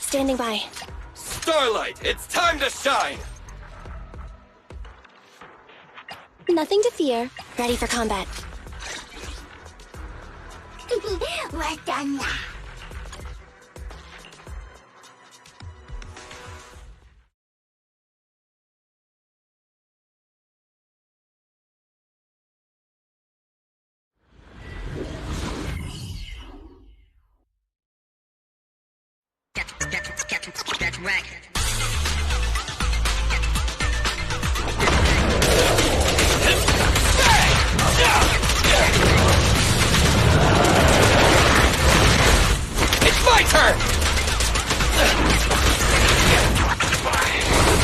Standing by. Starlight, it's time to shine! Nothing to fear. Ready for combat. We're done now. Get wrecked. It's my turn!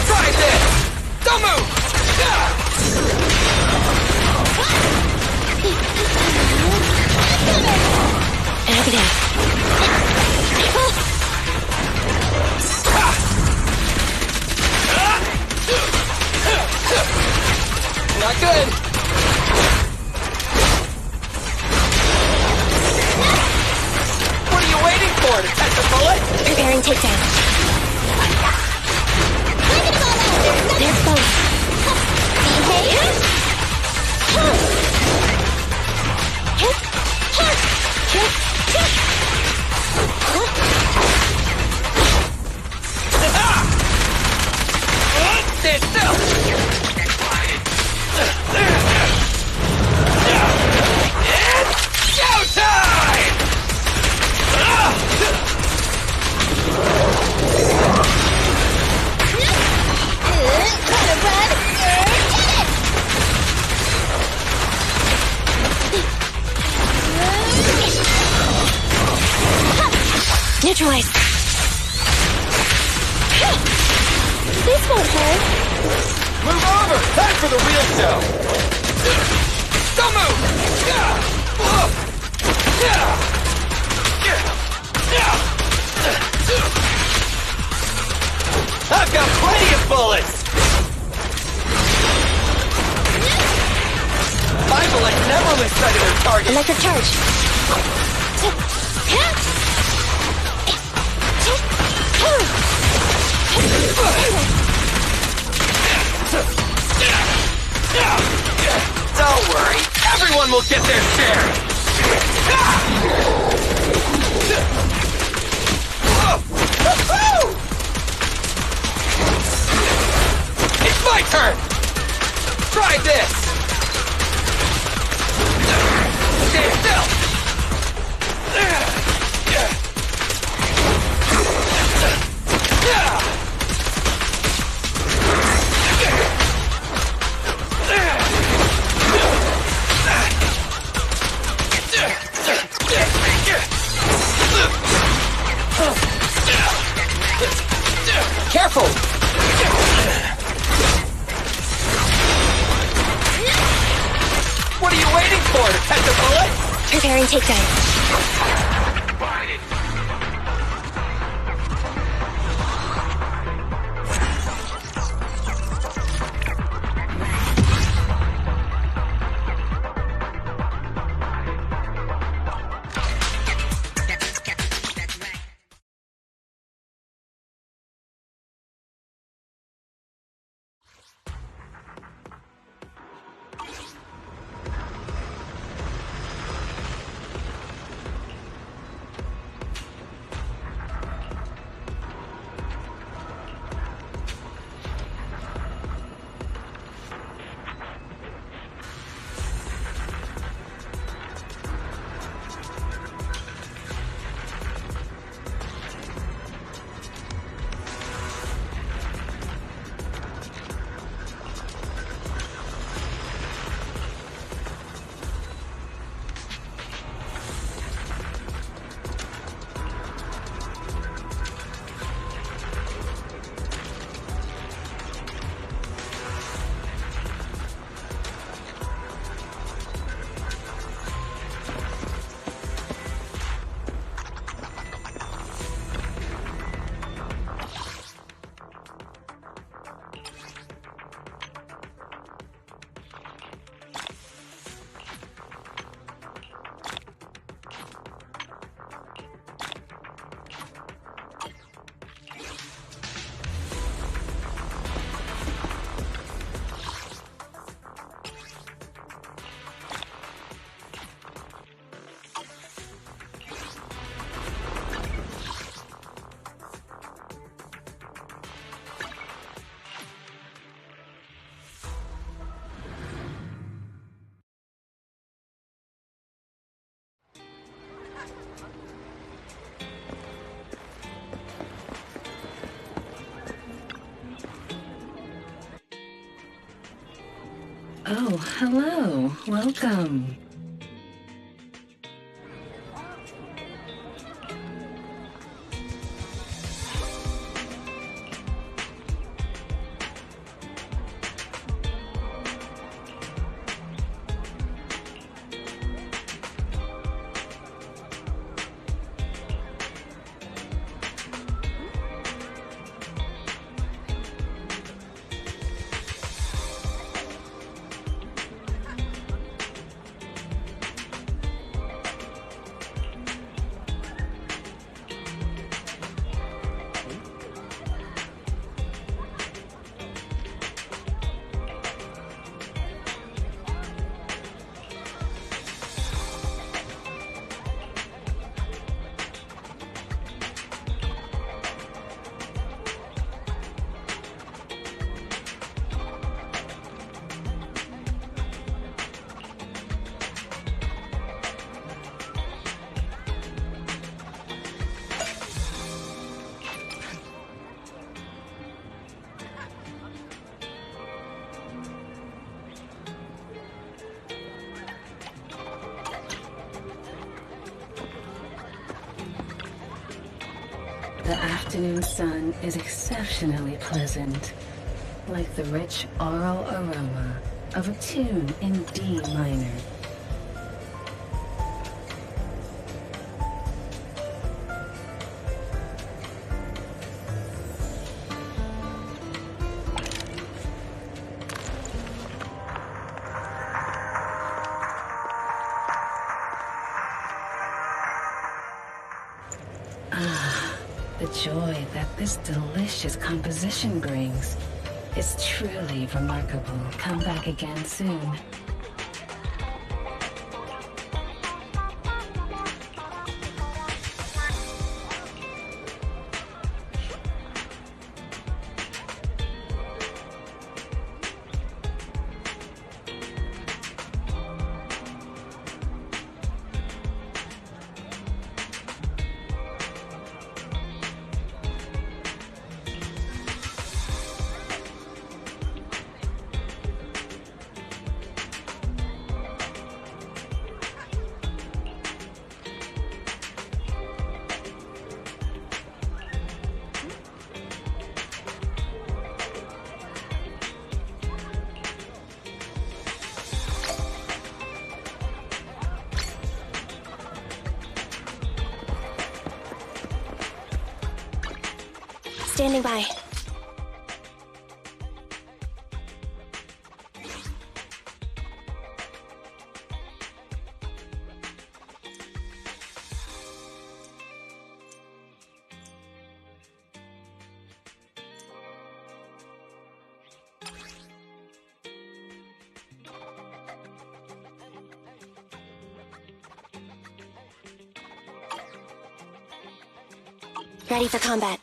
Try this! Don't move! Not good! What are you waiting for? To catch a bullet? Preparing takedown. They're both. Stand still! It's showtime! Neutralize. This won't hurt. Move over! Time for the real show! Don't move! I've got plenty of bullets! My bullets never lose sight of their target! Electric charge. Don't worry, everyone will get their share! It's my turn! Try this! Stand still! Careful! What are you waiting for? To catch a bullet? Preparing takedown. Oh, hello. Welcome. The afternoon sun is exceptionally pleasant, like the rich oral aroma of a tune in D minor. The joy that this delicious composition brings is truly remarkable. Come back again soon. Standing by. Ready for combat.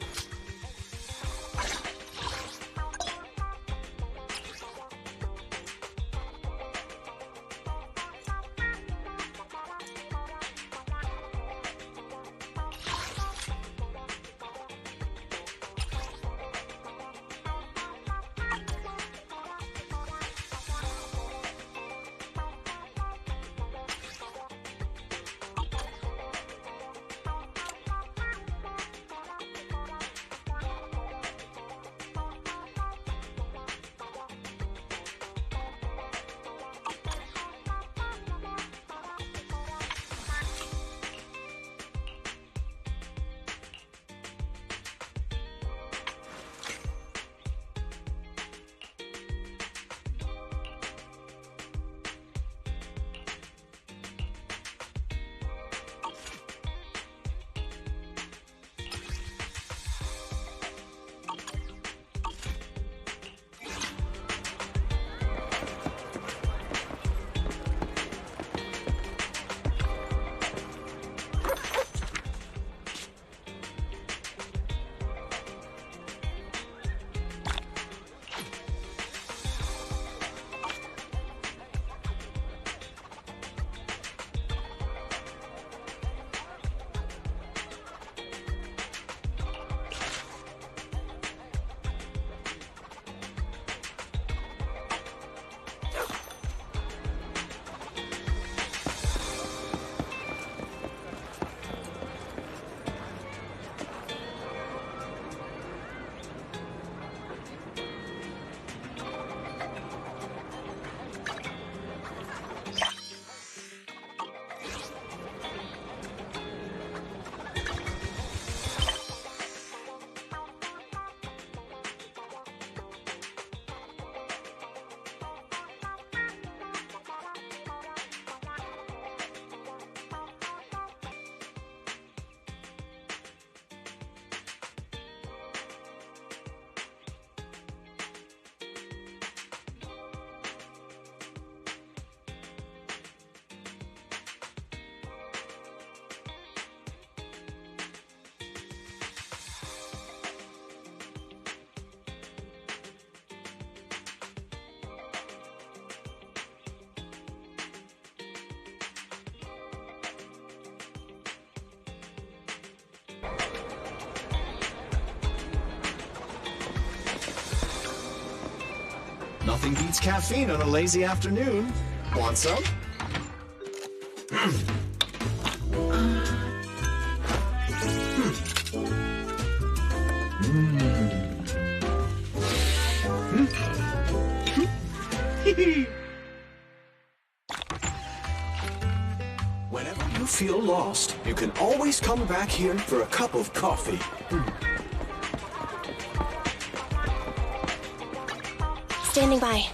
Nothing beats caffeine on a lazy afternoon. Want some? Whenever you feel lost, you can always come back here for a cup of coffee. Standing by.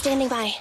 Standing by.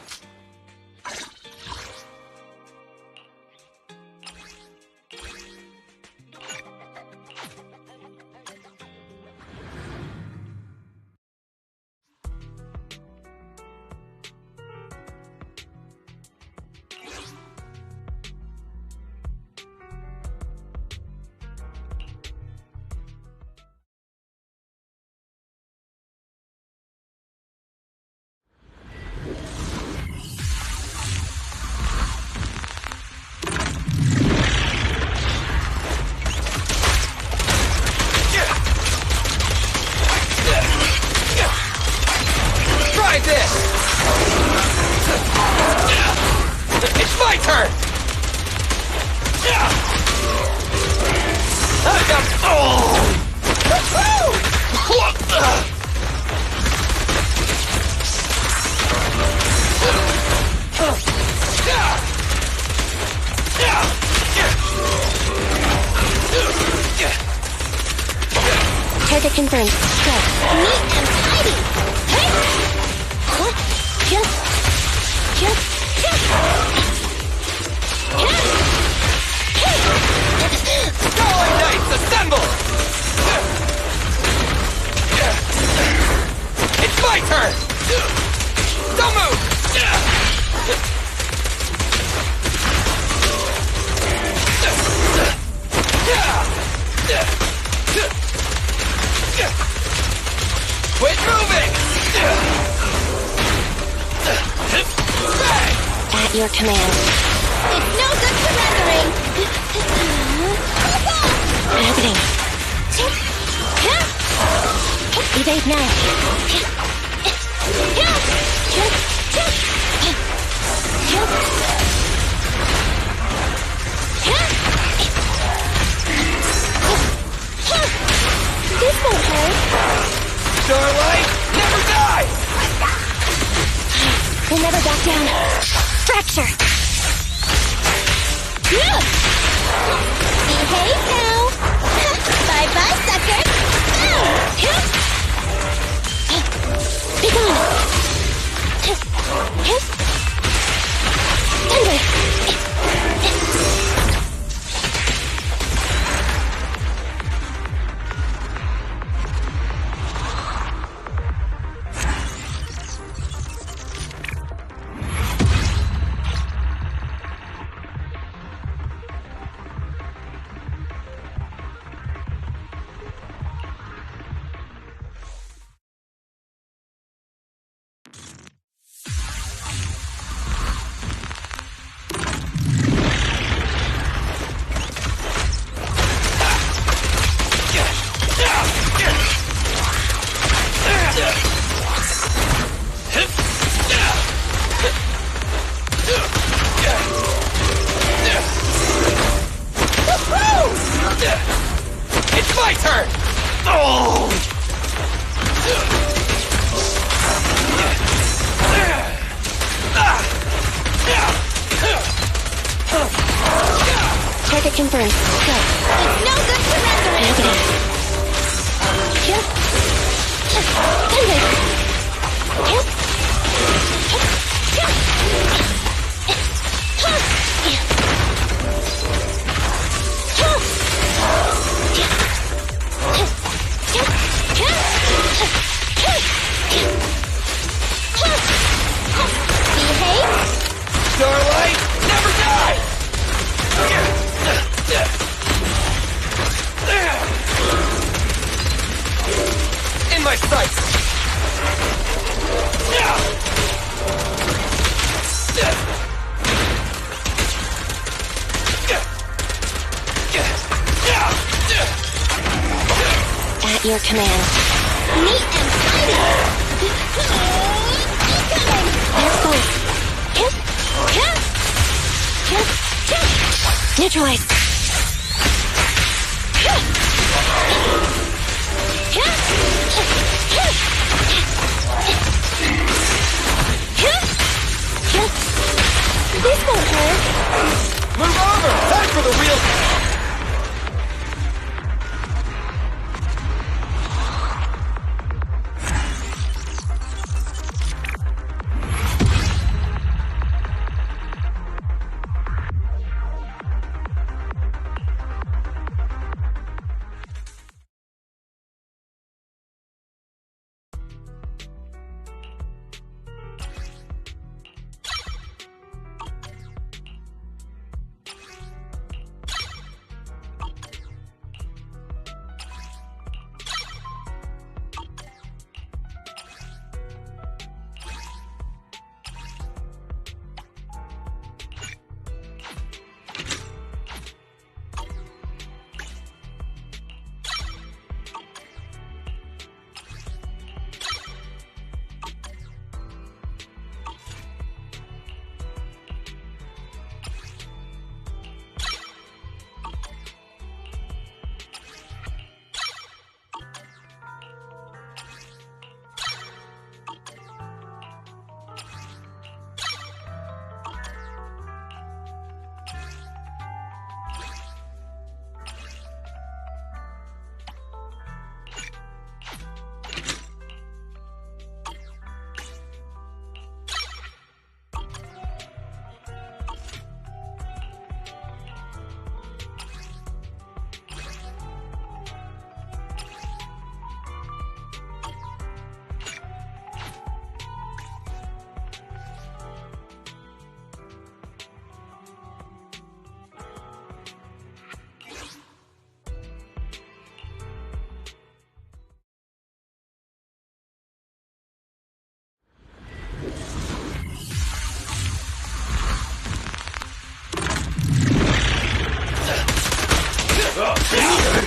Try this! It's my turn! Target confirmed. Go. Neat and tidy. Hey! Huh? Jump. Jump. Starlight Knights, assemble! It's my turn! Don't move! Quit moving! Bang! At your command. It's no good surrendering. Targeting. Evade now. This won't hurt. Starlight, never die! We'll never back down. Fracture. Behave now. Bye-bye, sucker. Be gone. Thunder. It's my turn! Oh! Target confirmed. Go. It's no good surrendering! Negative. Yep. Gunblade. Yep. Behave! Starlight, never die! In my sights! At your command. Neat and tidy! Incoming! They're close. Hip. Hip. Hip. Hip. Neutralize. Hip. Hip. Hip. Hip. Hip. This won't hurt. Move over! Time for the real...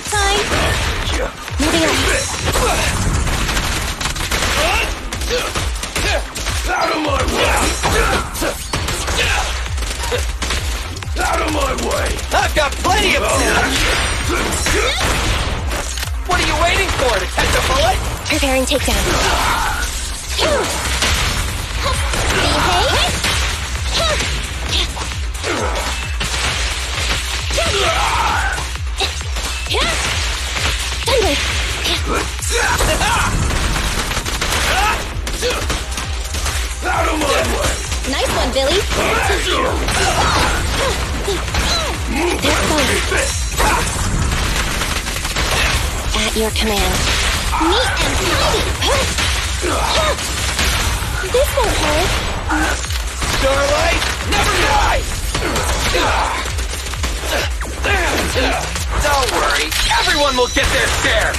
Fine. Moving on. Out of my way! Out of my way! I've got plenty of time! What are you waiting for, to catch a bullet? Preparing takedown. Gunblade. Out of my way! Nice one, Billy! They're close. At your command. Neat and tidy! This won't hurt. Starlight, never die! Don't worry, everyone will get their share!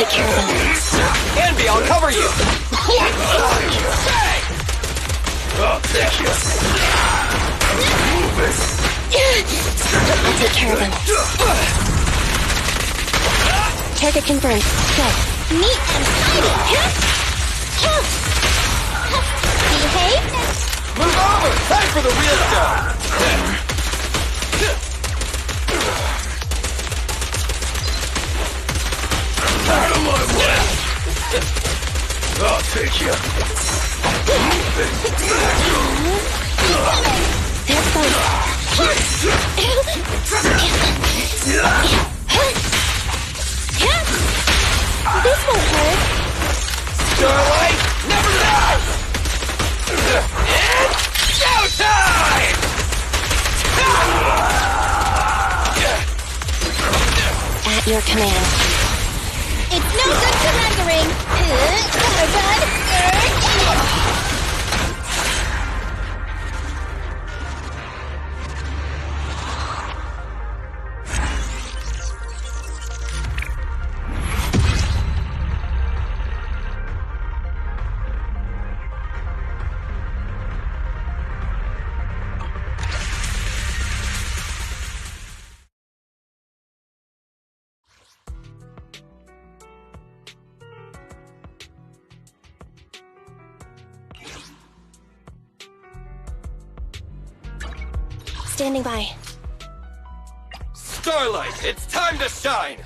take care of them. Envy, I'll cover you! I'll take care of them. Target confirmed. Good. Neat and tidy. Behave. Move over! Time for the real stuff! Out of my way! I'll take you. They're both. This won't hurt. Starlight, never die! It's showtime! At your command. It's no good surrendering. Gotta run. Standing by. Starlight, it's time to shine!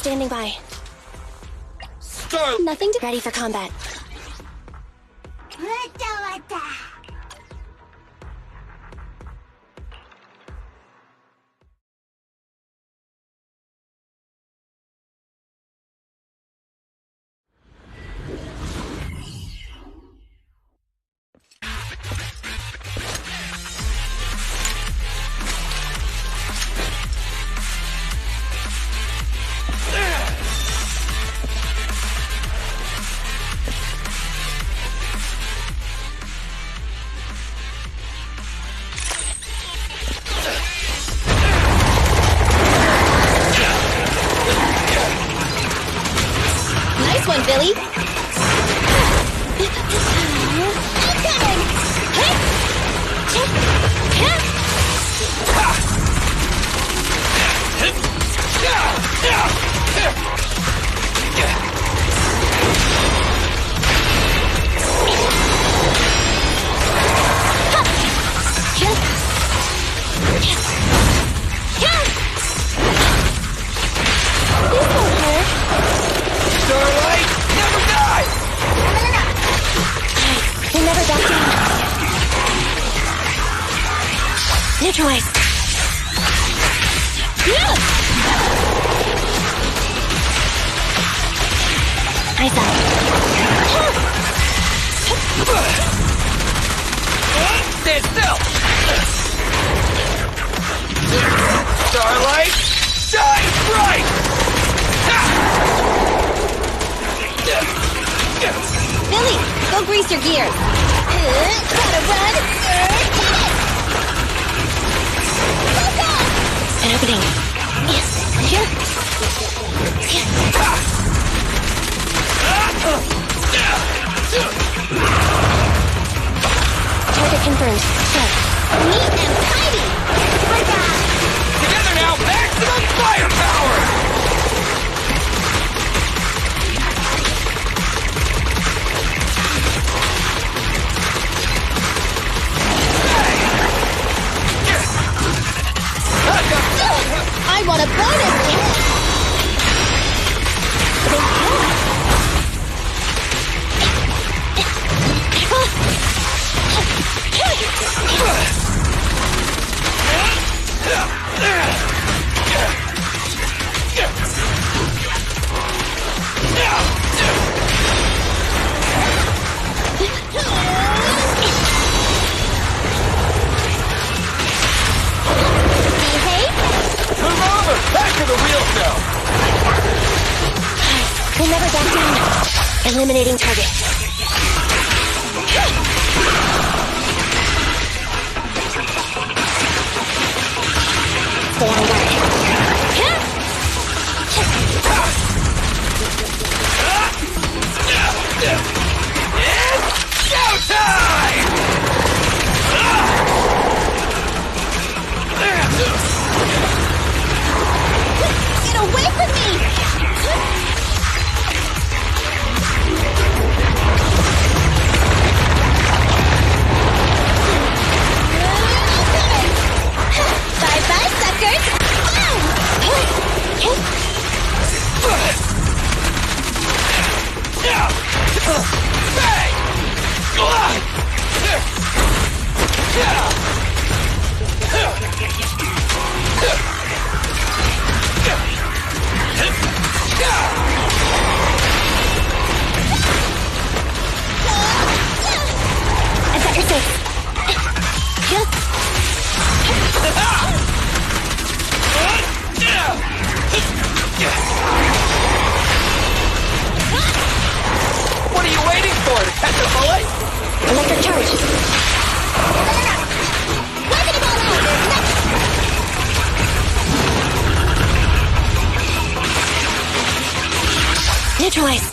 Standing by. Star... Nothing to... Ready for combat. Nice one, Billy. Starlight, never die! We'll never back down. Neutralize. Eyes up. Stand still! Starlight, shine bright! Billy, go grease your gears. Gotta run. Go! An opening. Here. Target confirmed. Set. Neat and tidy. Together now, maximum firepower! I want a bonus kick. Move over! Back to the real show! We'll never back down. Eliminating target. Stay on guard. It's showtime! Get away from me! Bye-bye, suckers! I've got your six. What are you waiting for? To catch a bullet? Electric charge. Weapon them all out! Neutralize.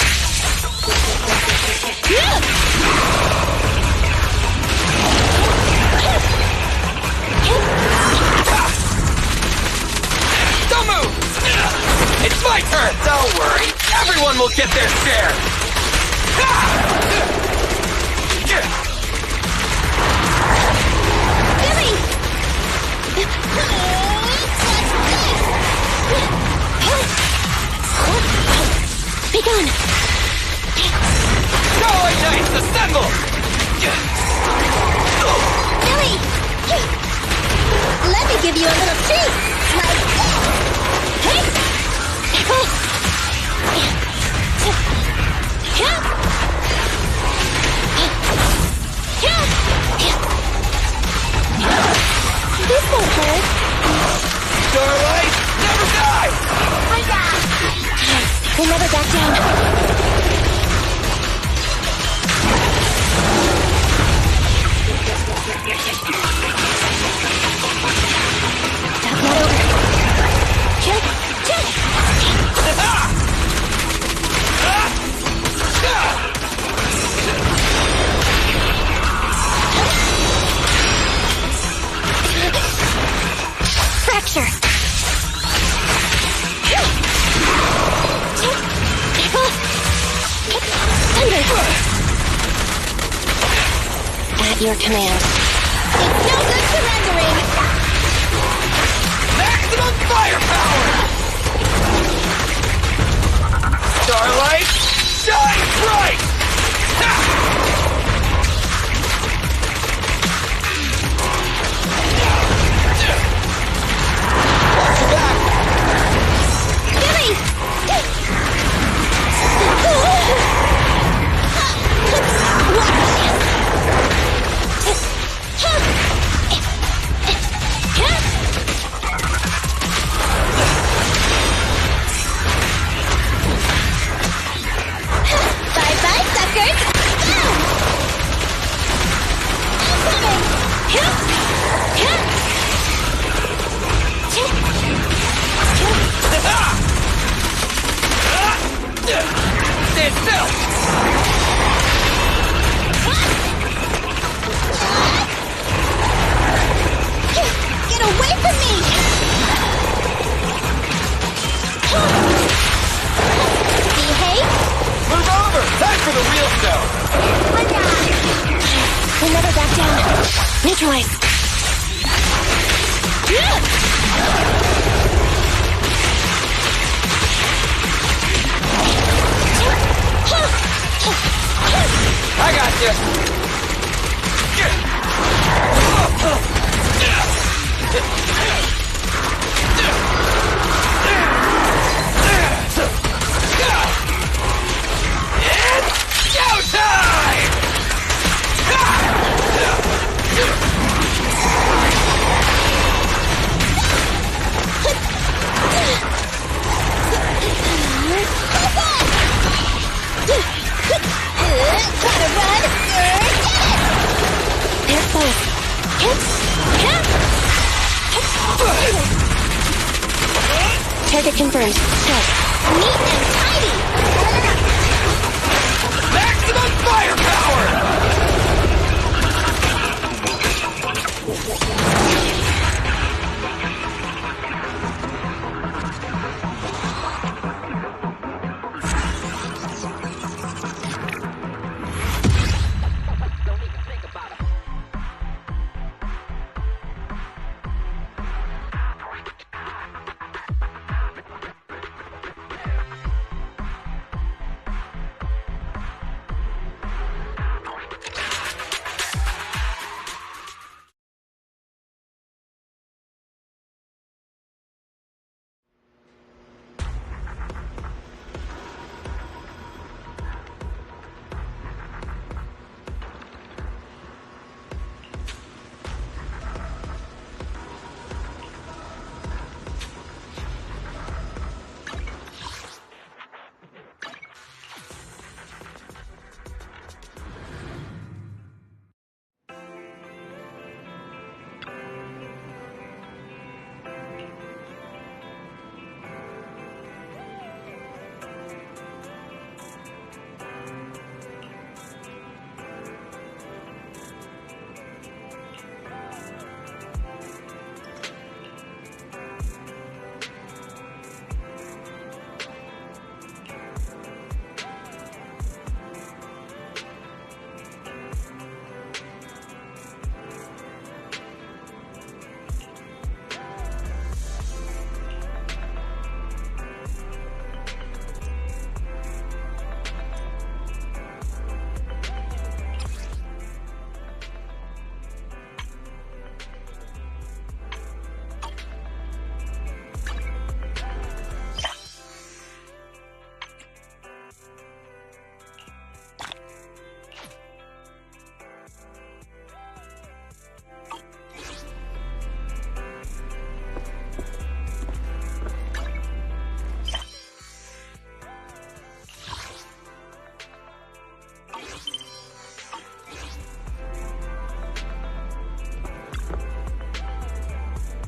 Don't move! It's my turn! Don't worry. Everyone will get their share! Billy! Be gone! Starlight Knights, assemble! Billy! Let me give you a little treat! Like this! This won't hurt. Starlight, never die! We'll never back down. Stop not over. Check! Check! Fracture! Thunder! At your command. It's no good surrendering! Maximum firepower! Starlight, shine bright! Ha! Watch your back! Billy! Bye-bye, suckers! Stand still! Get away from me! Behave! Move over! Time for the real show! We'll never back down. Neutralize. I got you! It's showtime! Gotta run! They're both. Target confirmed. Go. Neat and tidy! Maximum firepower!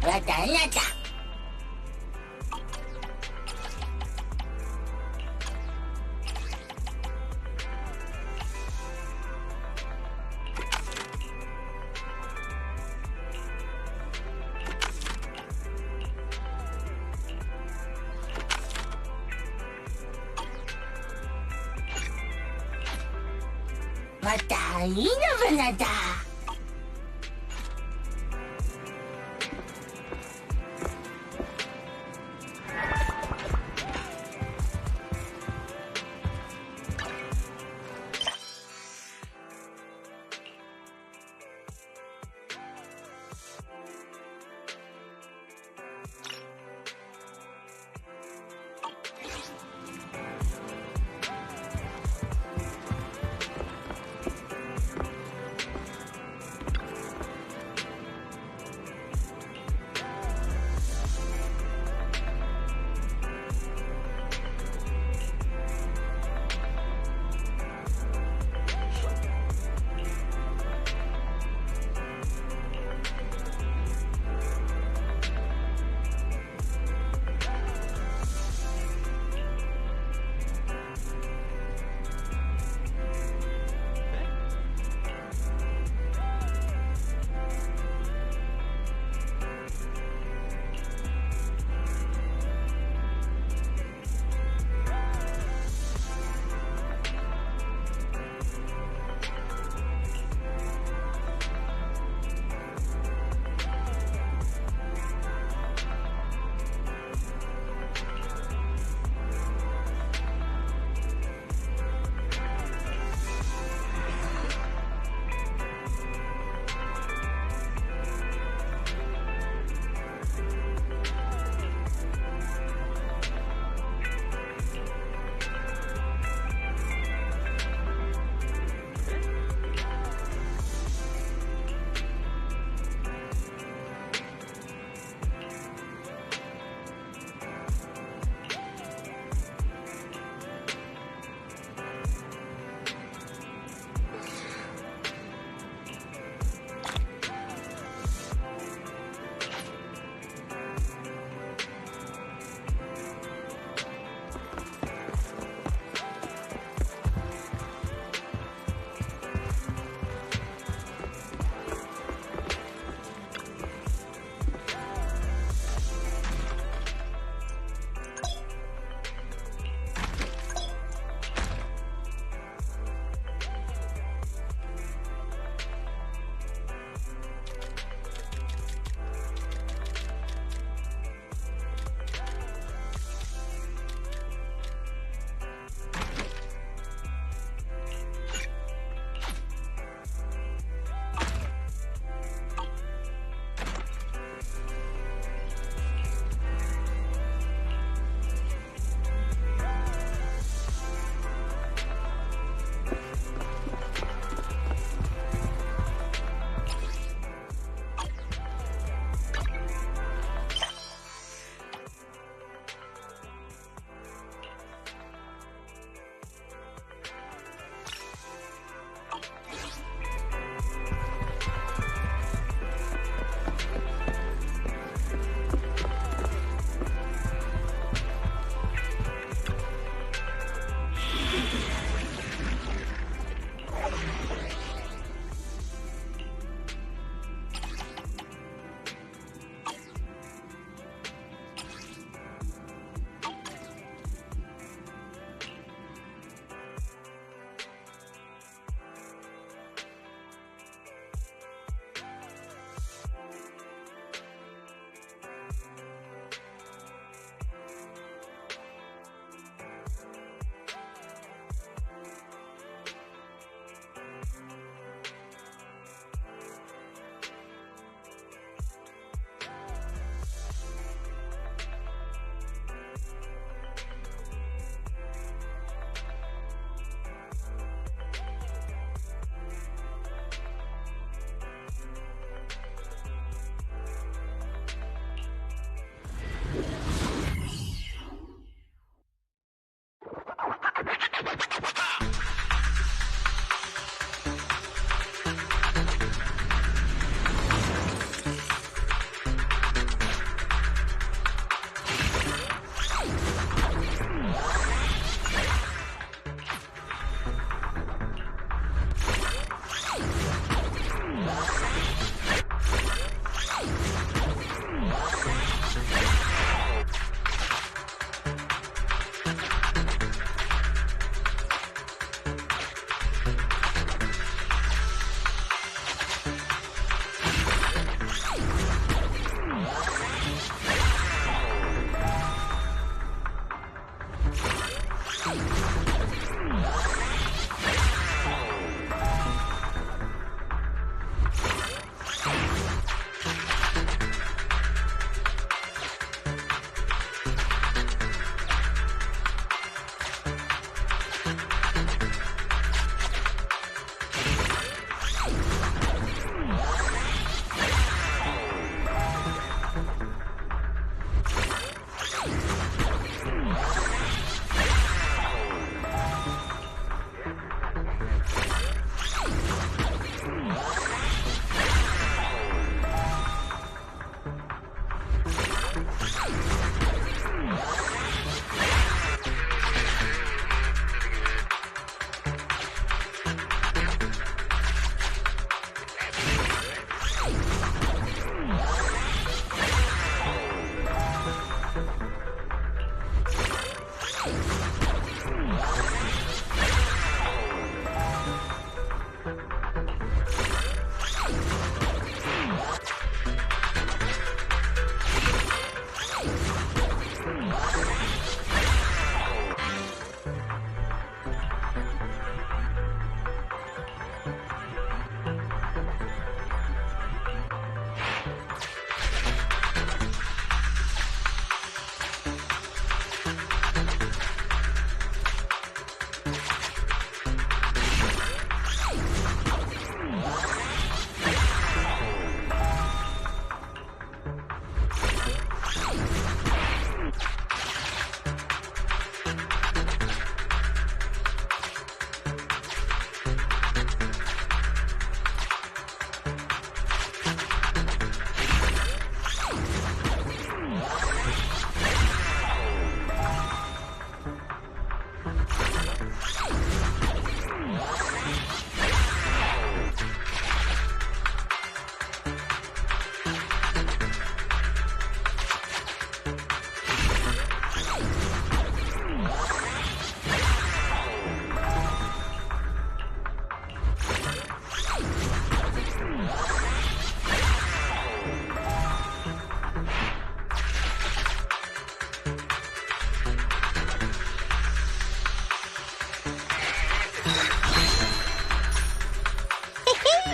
わかんなかった。またいいのぶなだ。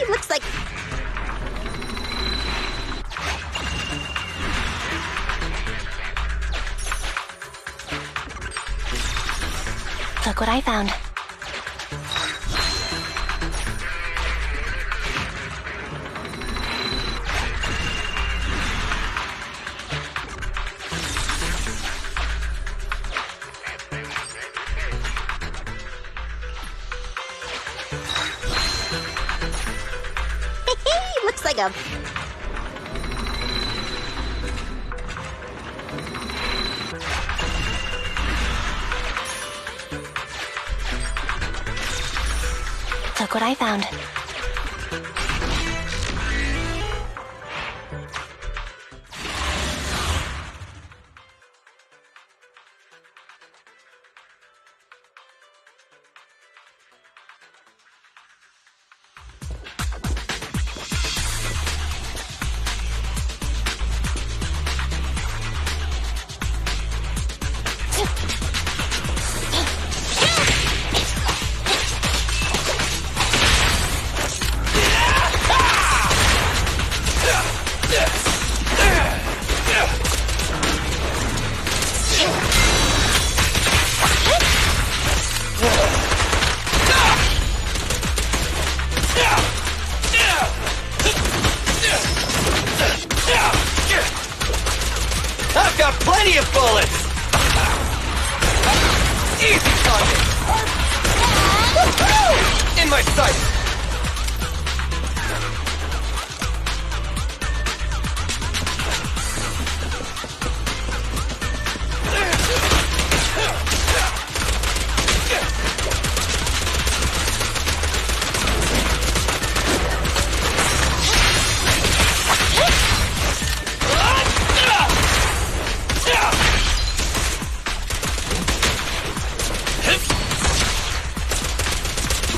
looks like... Look what I found. Looks like a... Look what I found. I've got plenty of bullets! Easy target! In my sight!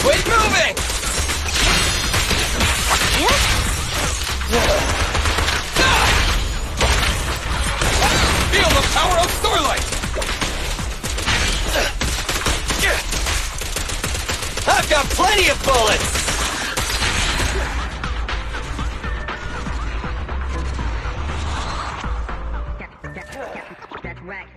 Quit moving! Feel the power of Starlight! I've got plenty of bullets! That's right.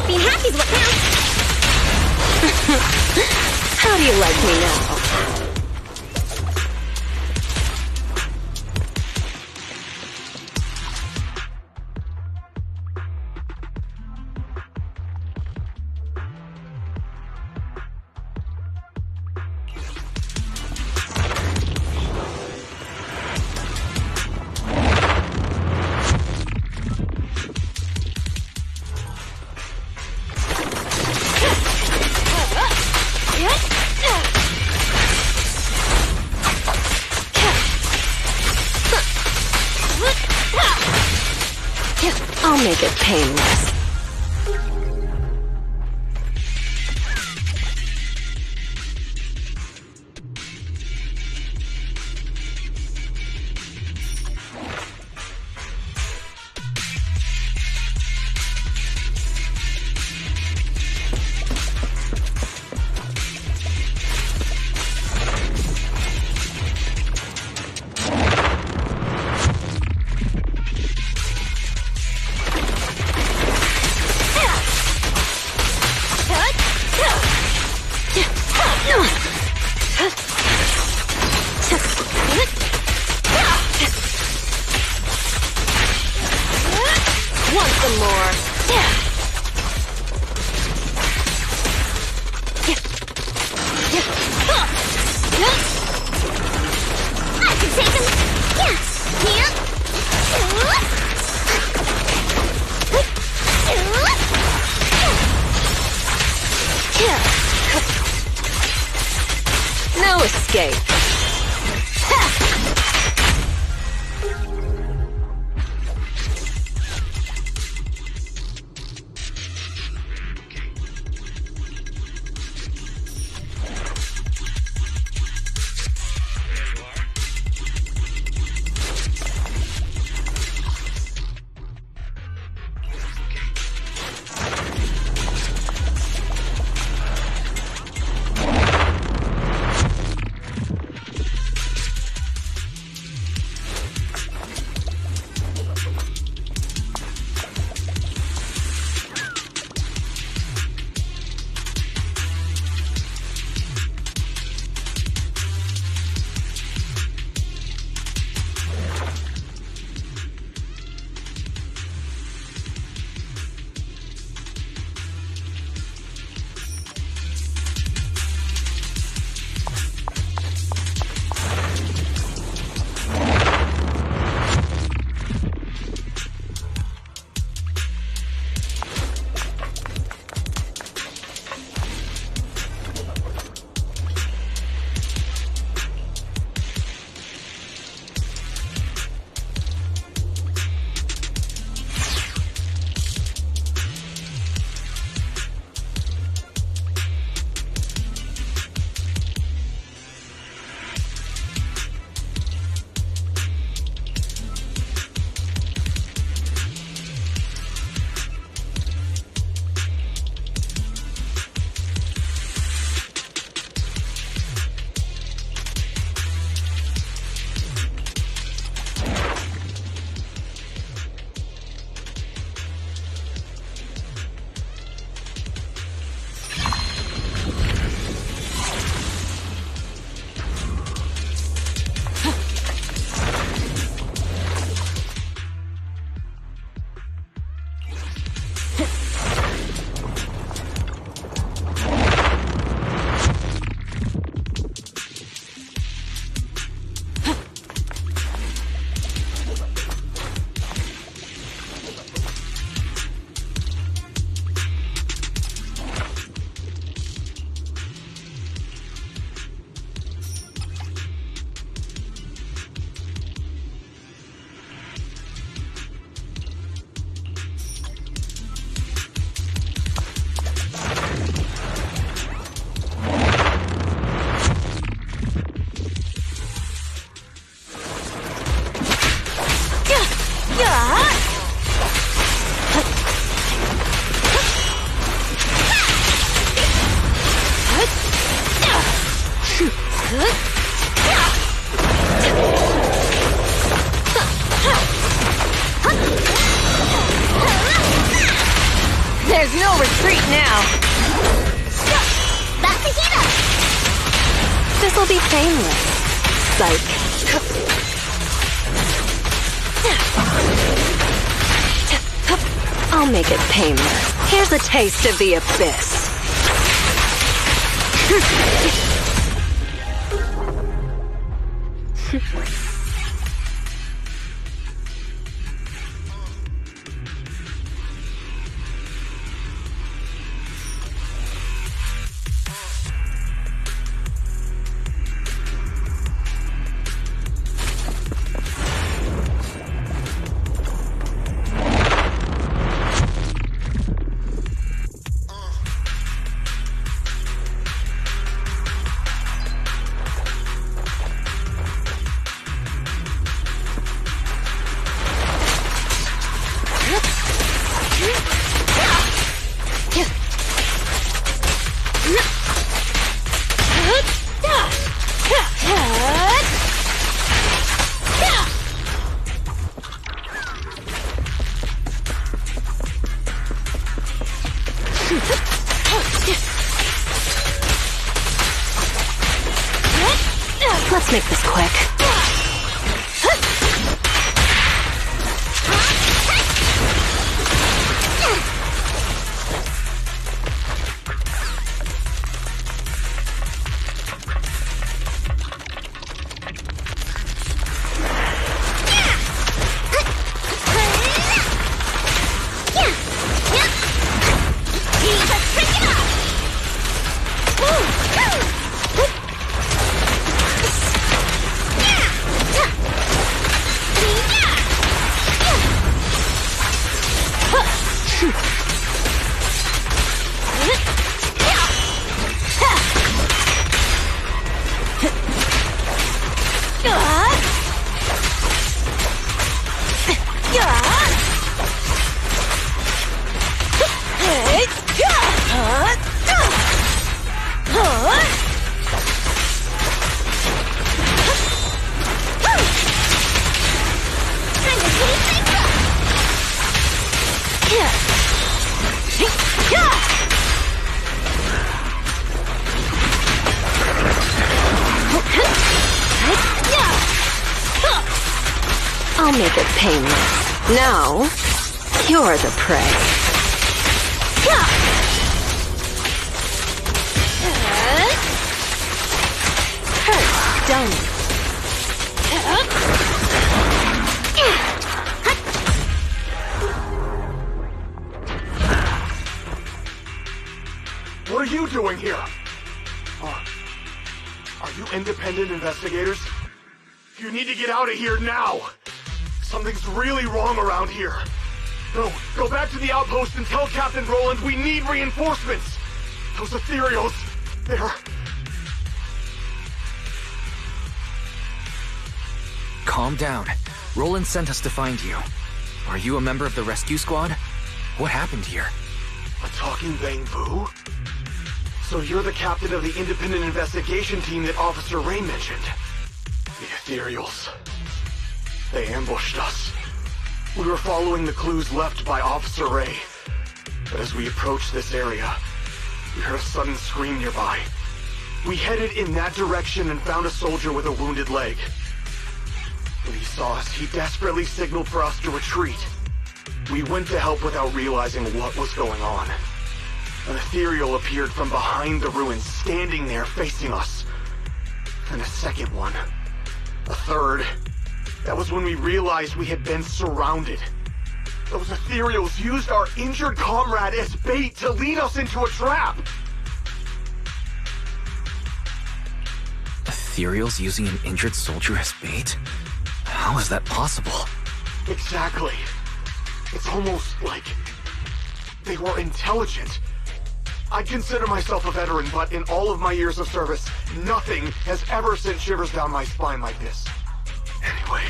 Being happy's what counts. How do you like me now? I'll make it painless. Want some more? I can take him. No escape. Back to Hina! This'll be painless. Psych. I'll make it painless. Here's a taste of the abyss. Let's make this quick. I'll make it painless. Now, you're the prey. Hurt, don't. What are you doing here? Are you independent investigators? You need to get out of here now! Something's really wrong around here. No, go back to the outpost and tell Captain Roland we need reinforcements! Those ethereals, they're... Calm down. Roland sent us to find you. Are you a member of the rescue squad? What happened here? A talking bamboo? So you're the captain of the independent investigation team that Officer Ray mentioned. The ethereals. They ambushed us. We were following the clues left by Officer Ray. But as we approached this area, we heard a sudden scream nearby. We headed in that direction and found a soldier with a wounded leg. When he saw us, he desperately signaled for us to retreat. We went to help without realizing what was going on. An ethereal appeared from behind the ruins, standing there facing us. And a second one. A third. That was when we realized we had been surrounded. Those ethereals used our injured comrade as bait to lead us into a trap. Ethereals using an injured soldier as bait? How is that possible? Exactly. It's almost like they were intelligent. I consider myself a veteran, but in all of my years of service, nothing has ever sent shivers down my spine like this. Anyway,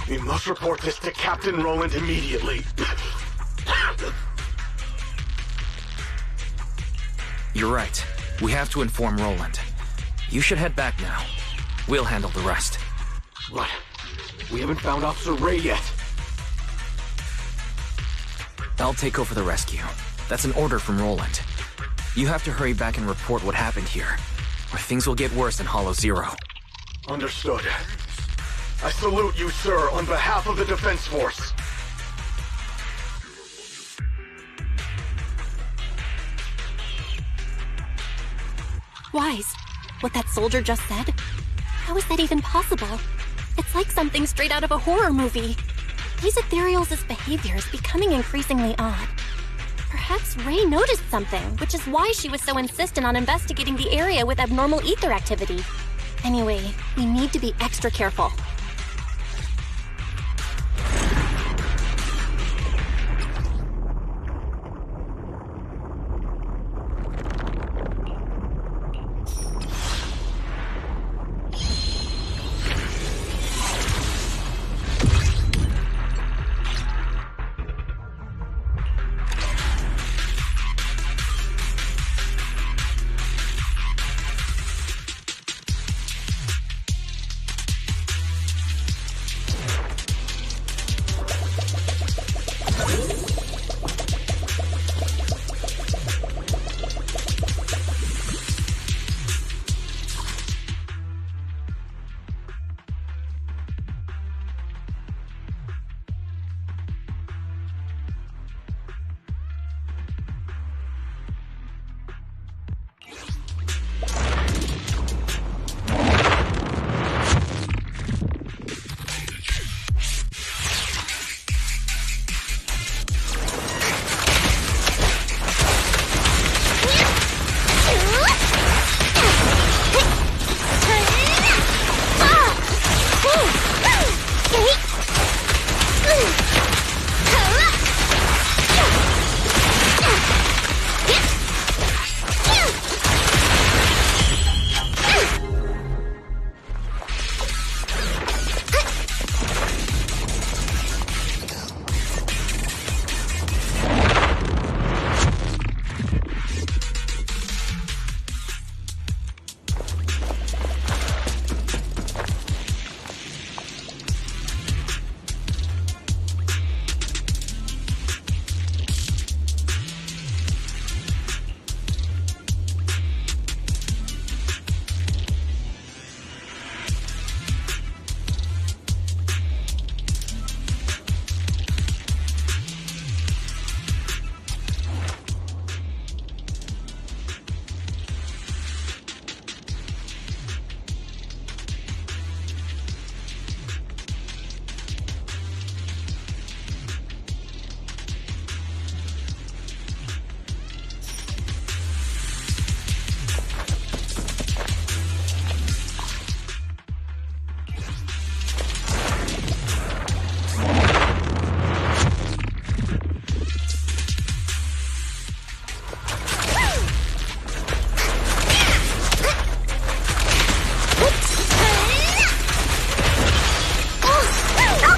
we must report this to Captain Roland immediately. You're right. We have to inform Roland. You should head back now. We'll handle the rest. What? We haven't found Officer Ray yet. I'll take over the rescue. That's an order from Roland. You have to hurry back and report what happened here, or things will get worse in Hollow Zero. Understood. I salute you, sir, on behalf of the Defense Force. Wise, what that soldier just said? How is that even possible? It's like something straight out of a horror movie. These ethereals' behavior is becoming increasingly odd. Perhaps Ray noticed something, which is why she was so insistent on investigating the area with abnormal ether activity. Anyway, we need to be extra careful.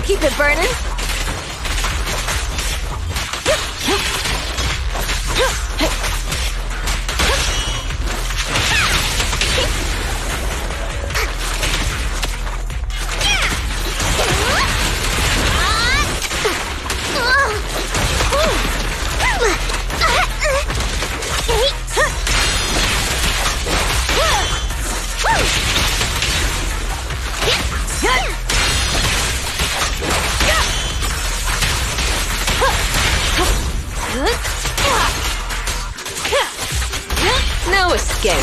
Keep it burning. No escape.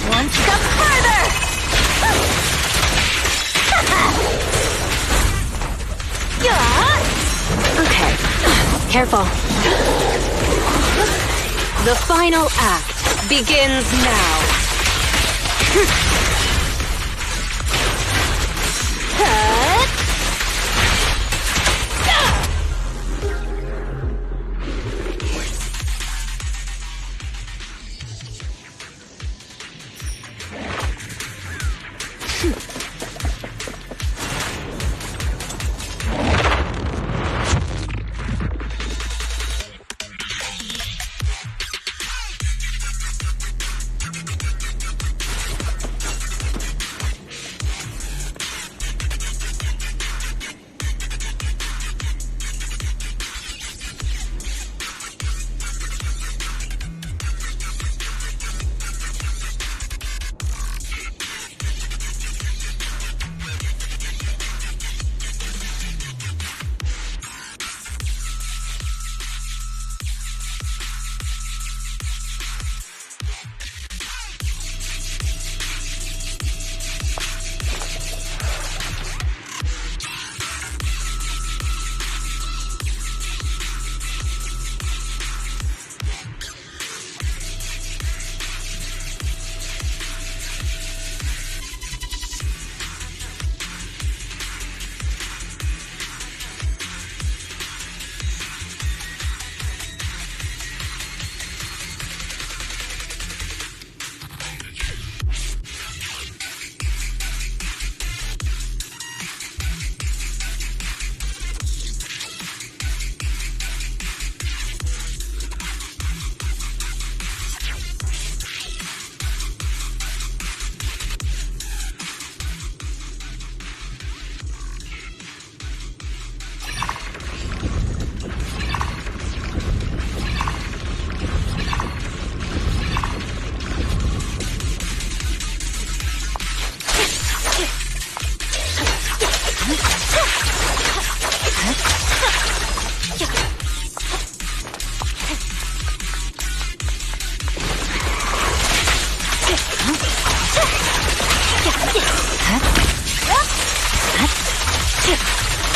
One step further! Okay, careful. The final act begins now.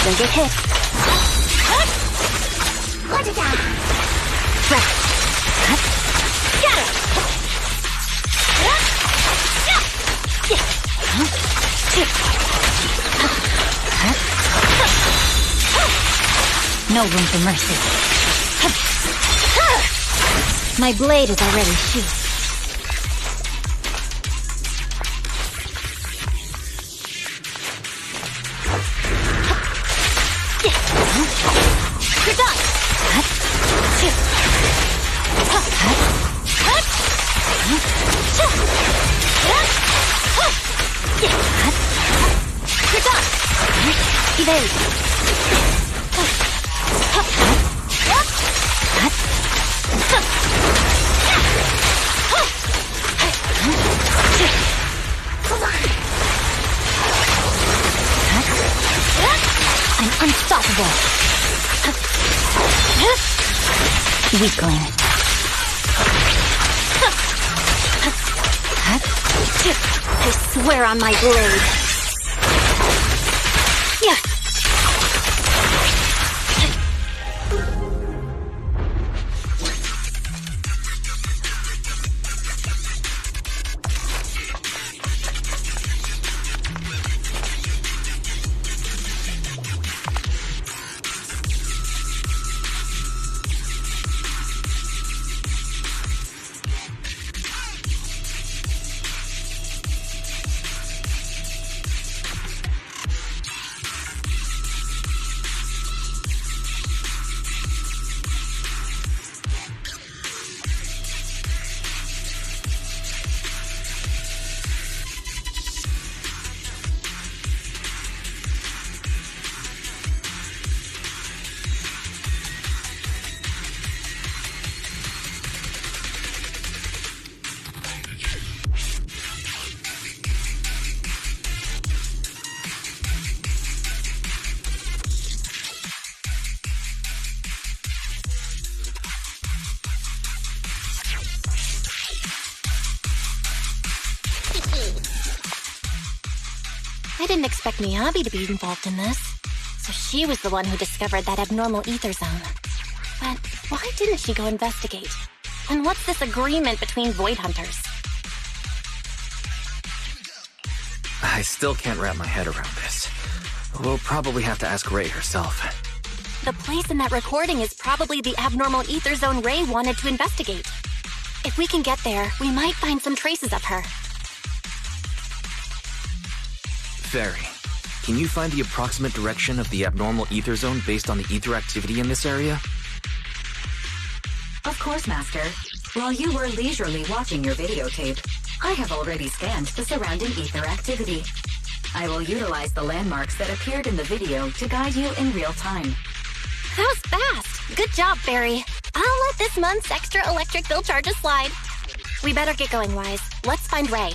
Don't get hit. Put it down. Right. Got it. No room for mercy. My blade is already sheathed. You're done! You're done! Evade! I'm unstoppable! Weakling. I swear on my blade. Yeah. didn't expect Miyabi to be involved in this. So she was the one who discovered that abnormal ether zone. But why didn't she go investigate? And what's this agreement between Void Hunters? I still can't wrap my head around this. We'll probably have to ask Ray herself. The place in that recording is probably the abnormal ether zone Ray wanted to investigate. If we can get there, we might find some traces of her. Fairy, can you find the approximate direction of the abnormal ether zone based on the ether activity in this area? Of course, Master. While you were leisurely watching your videotape, I have already scanned the surrounding ether activity. I will utilize the landmarks that appeared in the video to guide you in real time. That was fast. Good job, Barry. I'll let this month's extra electric bill charges slide. We better get going, Wise. Let's find Ray.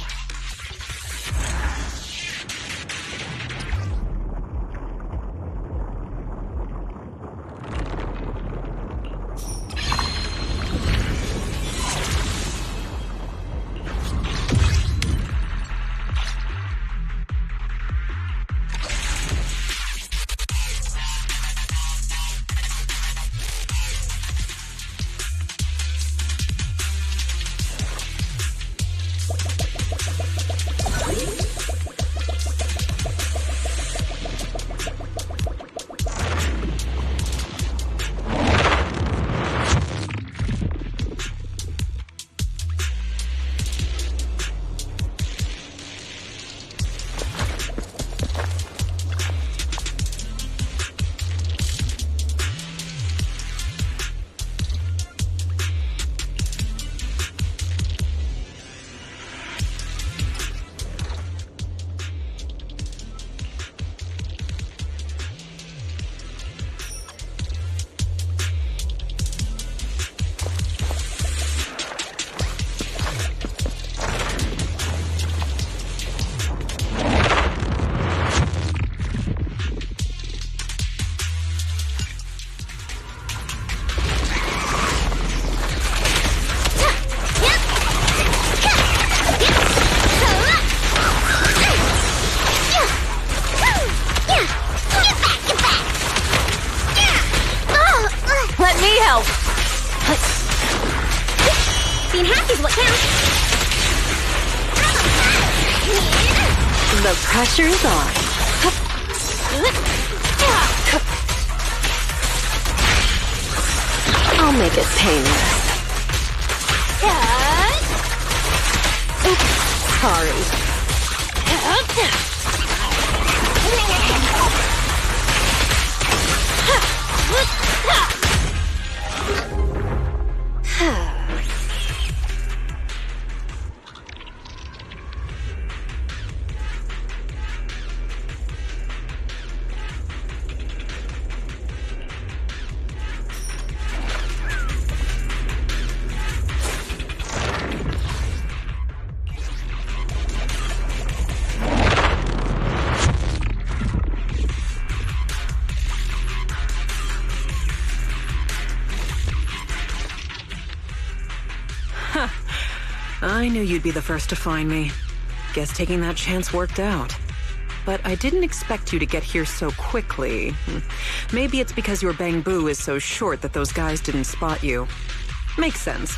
Being happy's what counts. The pressure's on. I'll make it painless. Oops, sorry. I knew you'd be the first to find me. Guess taking that chance worked out. But I didn't expect you to get here so quickly. Maybe it's because your bamboo is so short that those guys didn't spot you. Makes sense.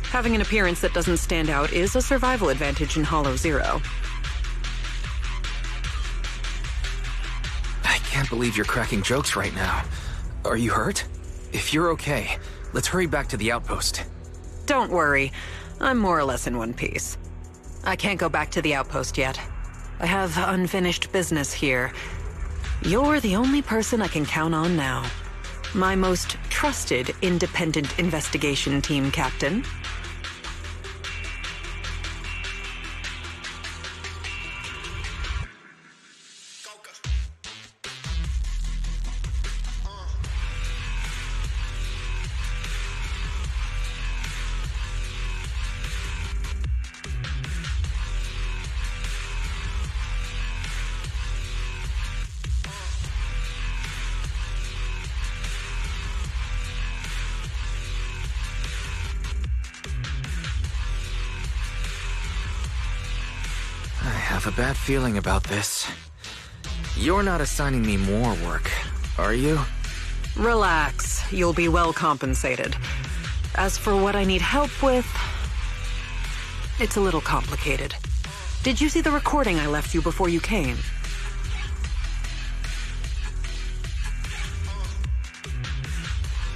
Having an appearance that doesn't stand out is a survival advantage in Hollow Zero. I can't believe you're cracking jokes right now. Are you hurt? If you're okay, let's hurry back to the outpost. Don't worry. I'm more or less in one piece. I can't go back to the outpost yet. I have unfinished business here. You're the only person I can count on now. My most trusted independent investigation team captain. I have a bad feeling about this. You're not assigning me more work, are you? Relax. You'll be well compensated. As for what I need help with, it's a little complicated. Did you see the recording I left you before you came?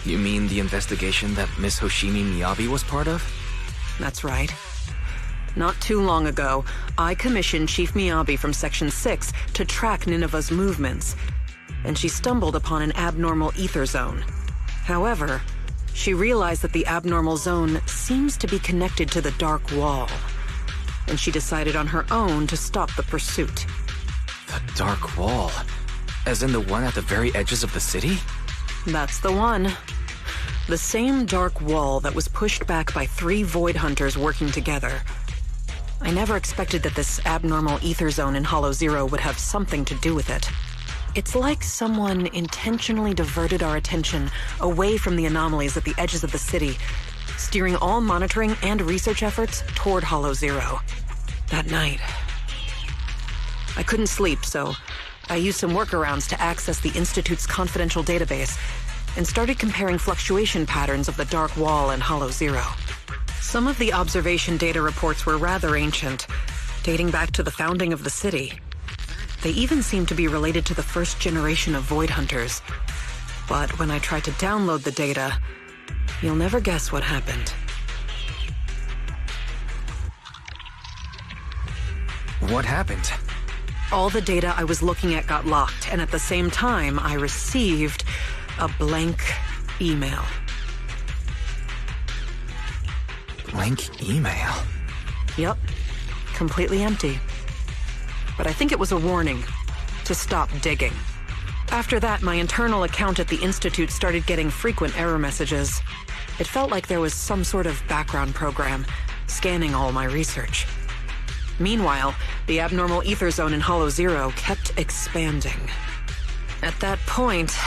You mean the investigation that Miss Hoshimi Miyabi was part of? That's right. Not too long ago, I commissioned Chief Miyabi from Section 6 to track Nineveh's movements, and she stumbled upon an abnormal ether zone. However, she realized that the abnormal zone seems to be connected to the Dark Wall, and she decided on her own to stop the pursuit. The Dark Wall? As in the one at the very edges of the city? That's the one. The same dark wall that was pushed back by 3 Void Hunters working together. I never expected that this abnormal ether zone in Hollow Zero would have something to do with it. It's like someone intentionally diverted our attention away from the anomalies at the edges of the city, steering all monitoring and research efforts toward Hollow Zero. That night, I couldn't sleep, so I used some workarounds to access the Institute's confidential database and started comparing fluctuation patterns of the Dark Wall and Hollow Zero. Some of the observation data reports were rather ancient, dating back to the founding of the city. They even seemed to be related to the first generation of Void Hunters. But when I tried to download the data, you'll never guess what happened. What happened? All the data I was looking at got locked, and at the same time, I received a blank email. Blank email? Yep. Completely empty. But I think it was a warning to stop digging. After that, my internal account at the Institute started getting frequent error messages. It felt like there was some sort of background program scanning all my research. Meanwhile, the abnormal ether zone in Hollow Zero kept expanding. At that point,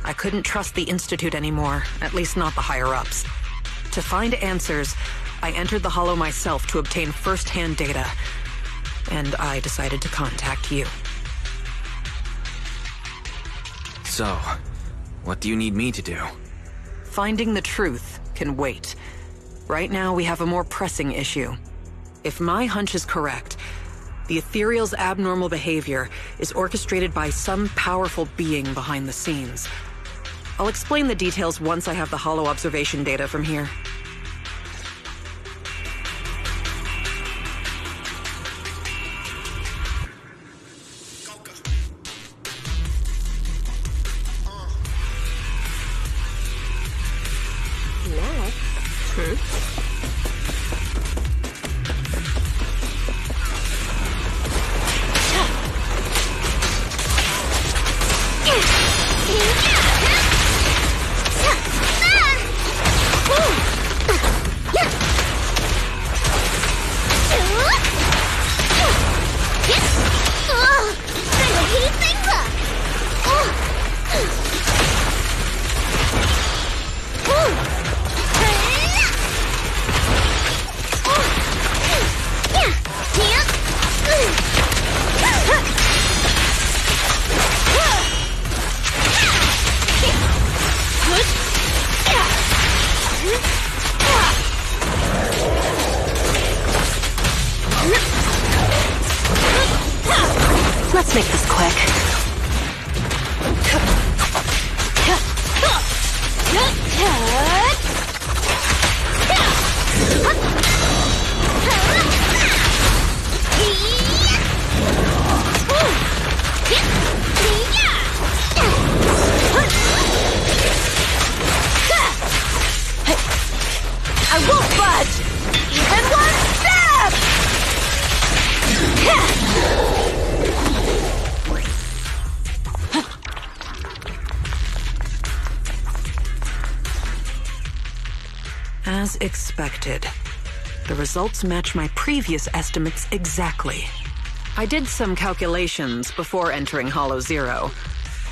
I couldn't trust the Institute anymore, at least not the higher-ups. To find answers, I entered the Hollow myself to obtain first-hand data, and I decided to contact you. So, what do you need me to do? Finding the truth can wait. Right now, we have a more pressing issue. If my hunch is correct, the Ethereal's abnormal behavior is orchestrated by some powerful being behind the scenes. I'll explain the details once I have the Hollow observation data from here. Let's make this quick. I won't budge! Even one step! As expected, the results match my previous estimates exactly. I did some calculations before entering Hollow Zero.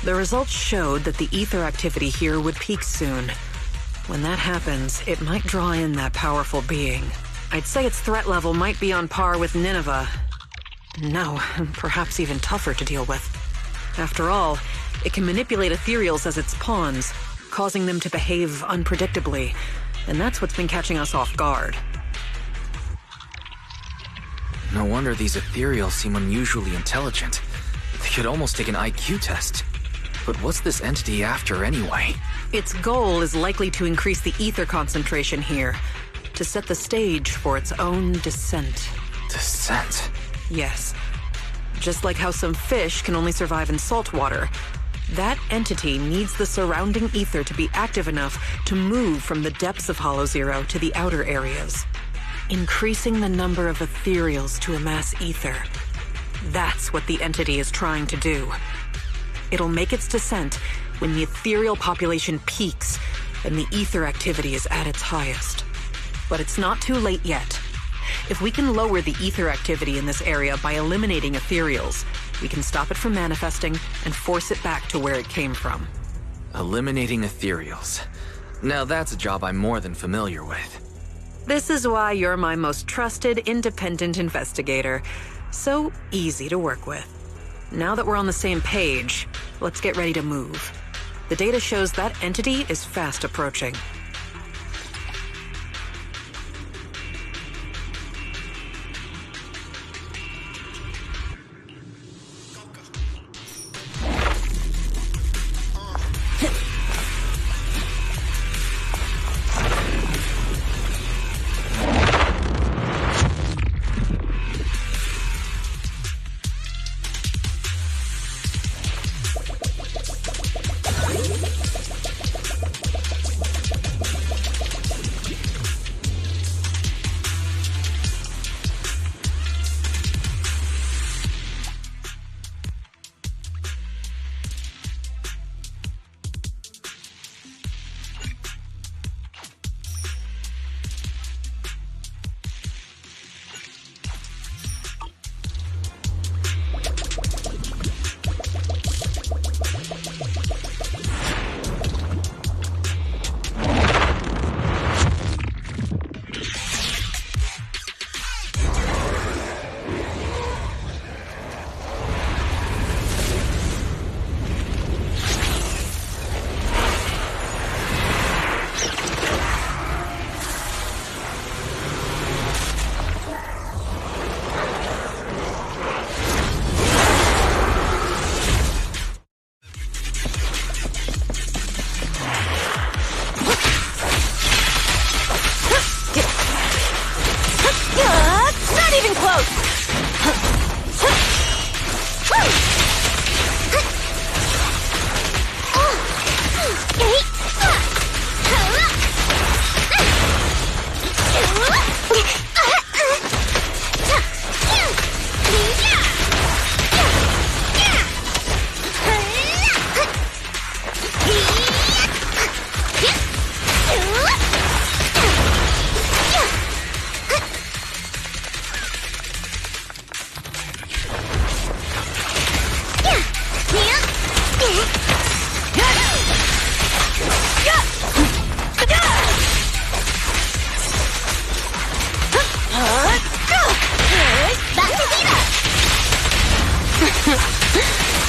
The results showed that the ether activity here would peak soon. When that happens, it might draw in that powerful being. I'd say its threat level might be on par with Nineveh. No, perhaps even tougher to deal with. After all, it can manipulate ethereals as its pawns, causing them to behave unpredictably. And that's what's been catching us off guard. No wonder these ethereals seem unusually intelligent. They could almost take an IQ test. But what's this entity after anyway? Its goal is likely to increase the ether concentration here, to set the stage for its own descent. Descent? Yes. Just like how some fish can only survive in salt water, that entity needs the surrounding ether to be active enough to move from the depths of Hollow Zero to the outer areas. Increasing the number of ethereals to amass ether. That's what the entity is trying to do. It'll make its descent when the ethereal population peaks and the ether activity is at its highest. But it's not too late yet. If we can lower the ether activity in this area by eliminating ethereals, we can stop it from manifesting and force it back to where it came from. Eliminating ethereals. Now that's a job I'm more than familiar with. This is why you're my most trusted, independent investigator. So easy to work with. Now that we're on the same page, let's get ready to move. The data shows that entity is fast approaching.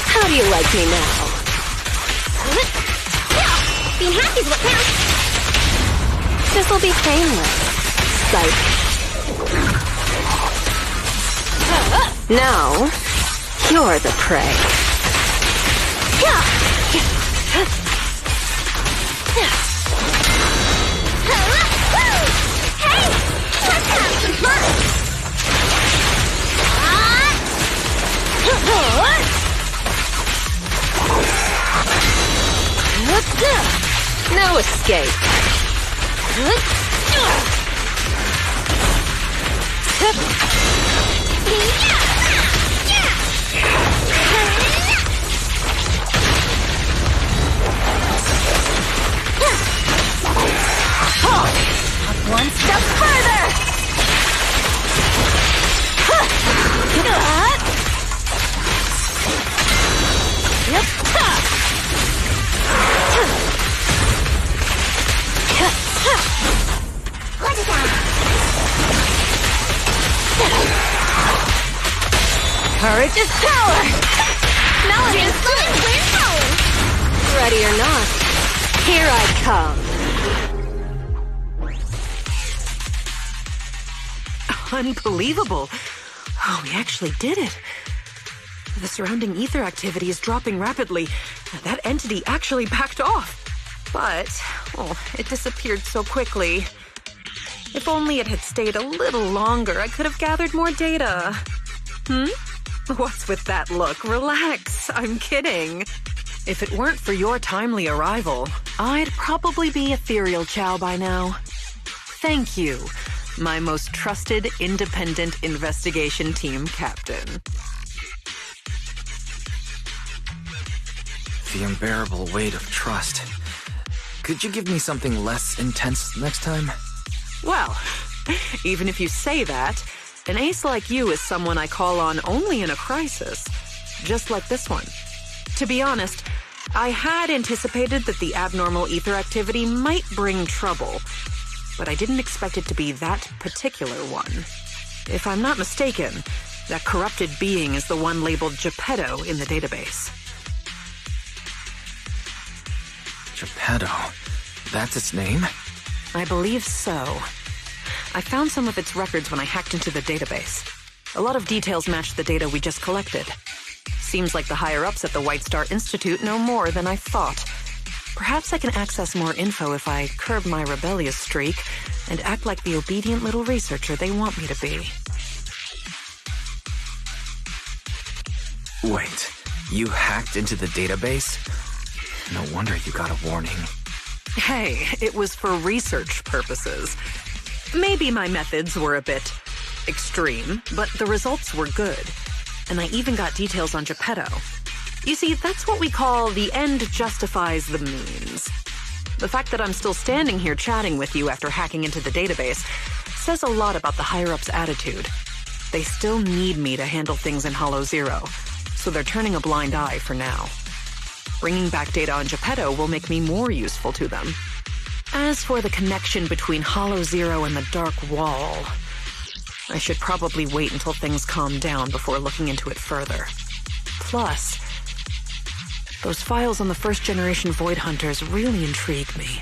How do you like me now? Being happy's what counts. This'll be painless. Psych. Now, you're the prey. Hey! Let's have some fun! No escape. One step further! Courage is power! Knowledge is Come. Unbelievable. Oh, we actually did it. The surrounding ether activity is dropping rapidly. That entity actually backed off. But, it disappeared so quickly. If only it had stayed a little longer, I could have gathered more data. What's with that look? Relax. I'm kidding. If it weren't for your timely arrival, I'd probably be Ethereal Chow by now. Thank you, my most trusted independent investigation team captain. The unbearable weight of trust. Could you give me something less intense next time? Well, even if you say that, an ace like you is someone I call on only in a crisis. Just like this one. To be honest, I had anticipated that the abnormal ether activity might bring trouble, but I didn't expect it to be that particular one. If I'm not mistaken, that corrupted being is the one labeled Geppetto in the database. Geppetto? That's its name? I believe so. I found some of its records when I hacked into the database. A lot of details match the data we just collected. Seems like the higher-ups at the White Star Institute know more than I thought. Perhaps I can access more info if I curb my rebellious streak and act like the obedient little researcher they want me to be. Wait, you hacked into the database? No wonder you got a warning. Hey, it was for research purposes. Maybe my methods were a bit extreme, but the results were good. And I even got details on Geppetto. You see, that's what we call the end justifies the means. The fact that I'm still standing here chatting with you after hacking into the database says a lot about the higher-ups' attitude. They still need me to handle things in Hollow Zero, so they're turning a blind eye for now. Bringing back data on Geppetto will make me more useful to them. As for the connection between Hollow Zero and the Dark Wall, I should probably wait until things calm down before looking into it further. Plus, those files on the first-generation Void Hunters really intrigue me.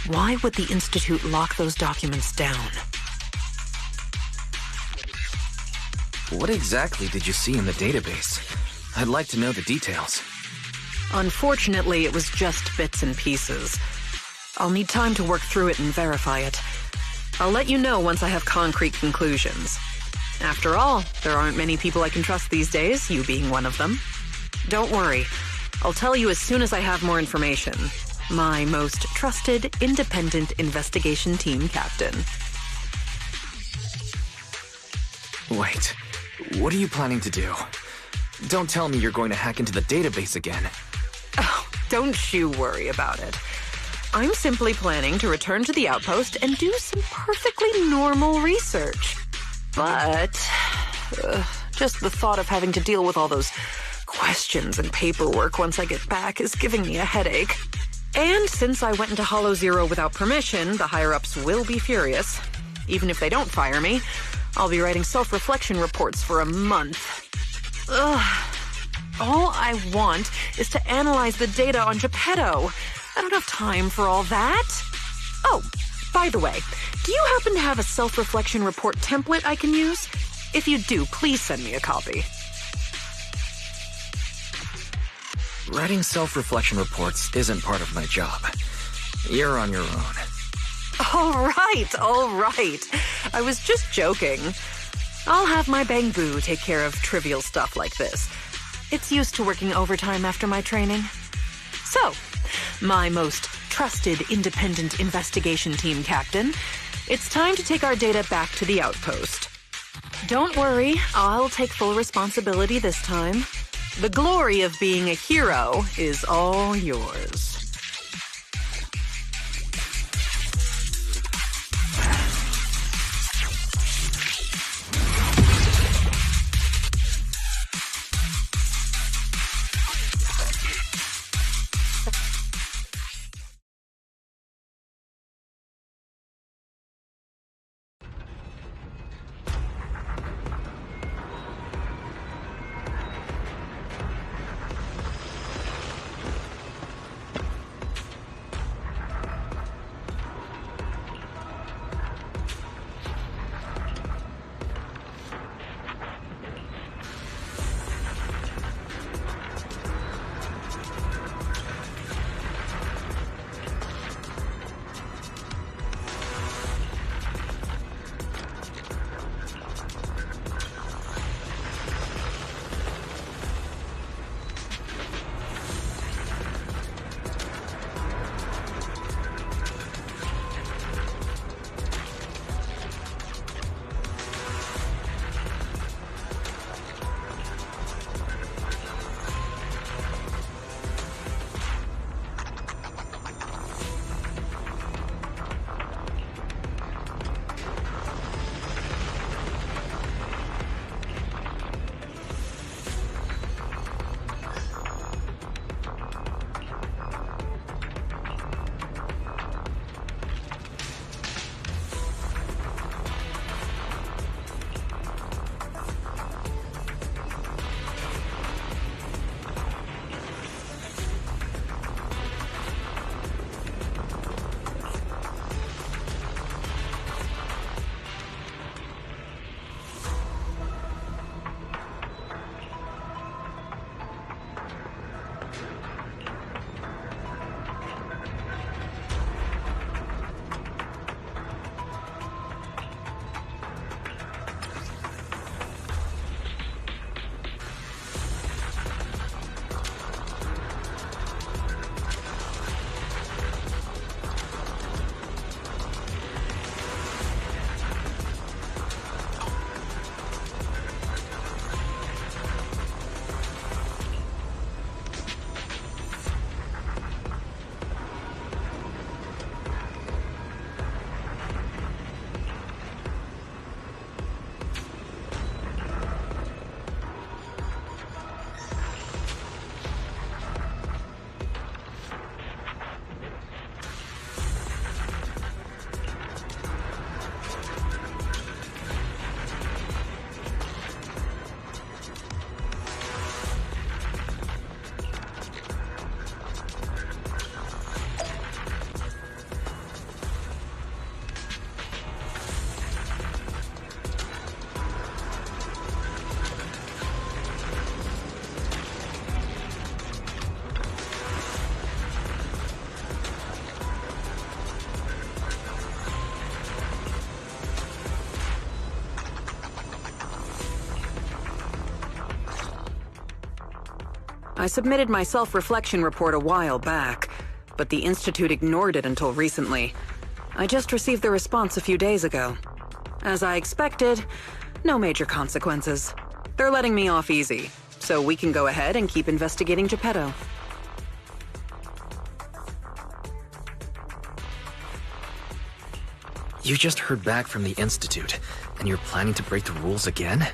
Why would the Institute lock those documents down? What exactly did you see in the database? I'd like to know the details. Unfortunately, it was just bits and pieces. I'll need time to work through it and verify it. I'll let you know once I have concrete conclusions. After all, there aren't many people I can trust these days, you being one of them. Don't worry. I'll tell you as soon as I have more information. My most trusted, independent investigation team captain. Wait, what are you planning to do? Don't tell me you're going to hack into the database again. Oh, don't you worry about it. I'm simply planning to return to the outpost and do some perfectly normal research. But just the thought of having to deal with all those questions and paperwork once I get back is giving me a headache. And since I went into Hollow Zero without permission, the higher-ups will be furious. Even if they don't fire me, I'll be writing self-reflection reports for a month. Ugh. All I want is to analyze the data on Geppetto. I don't have time for all that. Oh, by the way, do you happen to have a self-reflection report template I can use? If you do, please send me a copy. Writing self-reflection reports isn't part of my job. You're on your own. All right. I was just joking. I'll have my Bang Boo take care of trivial stuff like this. It's used to working overtime after my training. So, my most trusted independent investigation team captain, it's time to take our data back to the outpost. Don't worry, I'll take full responsibility this time. The glory of being a hero is all yours. I submitted my self-reflection report a while back, but the Institute ignored it until recently. I just received the response a few days ago. As I expected, no major consequences. They're letting me off easy, so we can go ahead and keep investigating Geppetto. You just heard back from the Institute, and you're planning to break the rules again?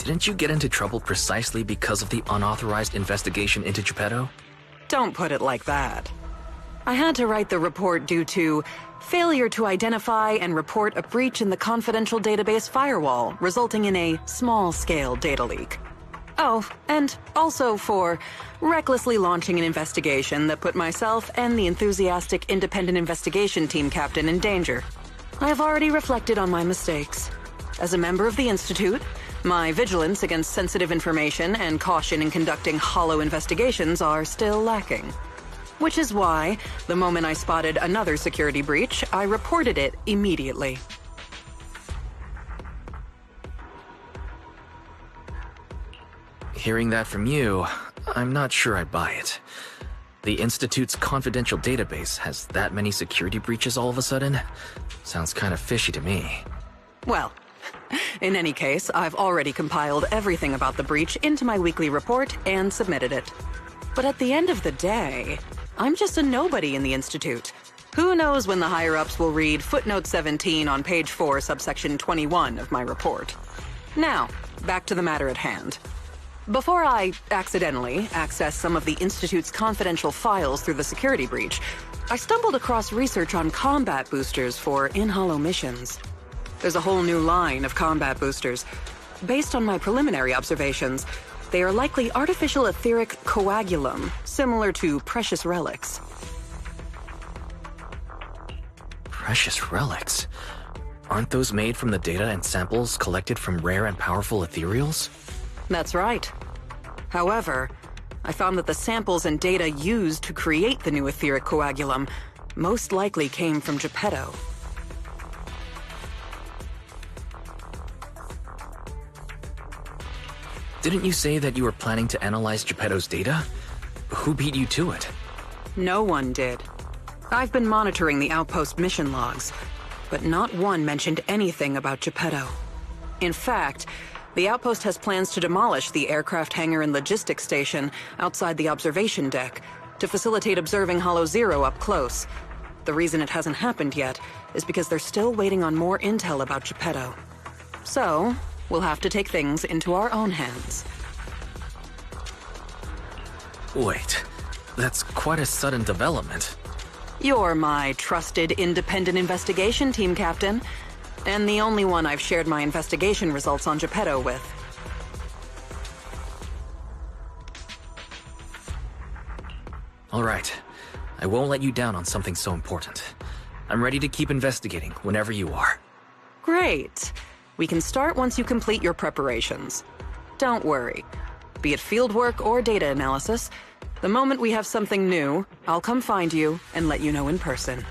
Didn't you get into trouble precisely because of the unauthorized investigation into Geppetto? Don't put it like that. I had to write the report due to failure to identify and report a breach in the confidential database firewall, resulting in a small-scale data leak. Oh, and also for recklessly launching an investigation that put myself and the enthusiastic independent investigation team captain in danger. I have already reflected on my mistakes. As a member of the Institute, my vigilance against sensitive information and caution in conducting hollow investigations are still lacking. Which is why, the moment I spotted another security breach, I reported it immediately. Hearing that from you, I'm not sure I buy it. The Institute's confidential database has that many security breaches all of a sudden? Sounds kind of fishy to me. Well, in any case, I've already compiled everything about the breach into my weekly report and submitted it. But at the end of the day, I'm just a nobody in the Institute. Who knows when the higher-ups will read footnote 17 on page 4, subsection 21 of my report. Now, back to the matter at hand. Before I accidentally accessed some of the Institute's confidential files through the security breach, I stumbled across research on combat boosters for in-hollow missions. There's a whole new line of combat boosters. Based on my preliminary observations, they are likely artificial etheric coagulum, similar to precious relics. Precious relics? Aren't those made from the data and samples collected from rare and powerful ethereals? That's right. However, I found that the samples and data used to create the new etheric coagulum most likely came from Geppetto. Didn't you say that you were planning to analyze Geppetto's data? Who beat you to it? No one did. I've been monitoring the outpost mission logs, but not one mentioned anything about Geppetto. In fact, the outpost has plans to demolish the aircraft hangar and logistics station outside the observation deck to facilitate observing Hollow Zero up close. The reason it hasn't happened yet is because they're still waiting on more intel about Geppetto. So, we'll have to take things into our own hands. Wait, that's quite a sudden development. You're my trusted independent investigation team captain, and the only one I've shared my investigation results on Geppetto with. All right, I won't let you down on something so important. I'm ready to keep investigating whenever you are. Great. We can start once you complete your preparations. Don't worry. Be it fieldwork or data analysis, the moment we have something new, I'll come find you and let you know in person.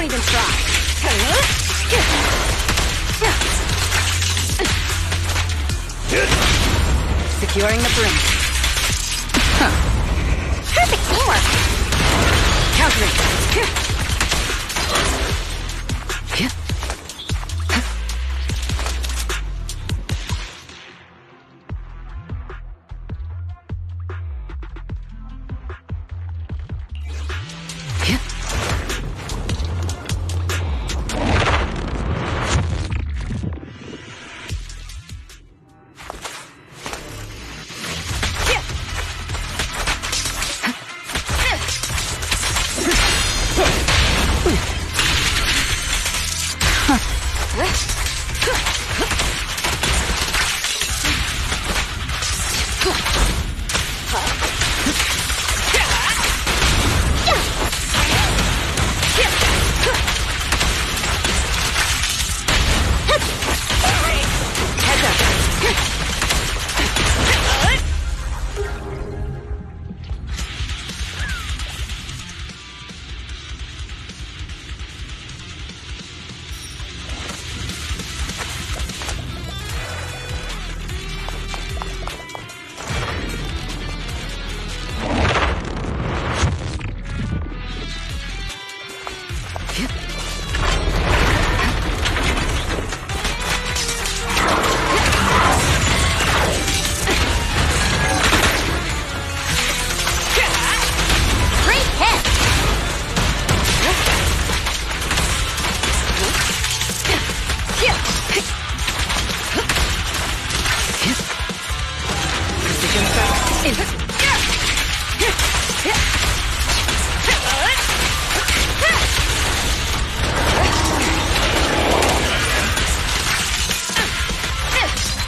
Don't even try. Securing the brim. Perfect teamwork. Countering.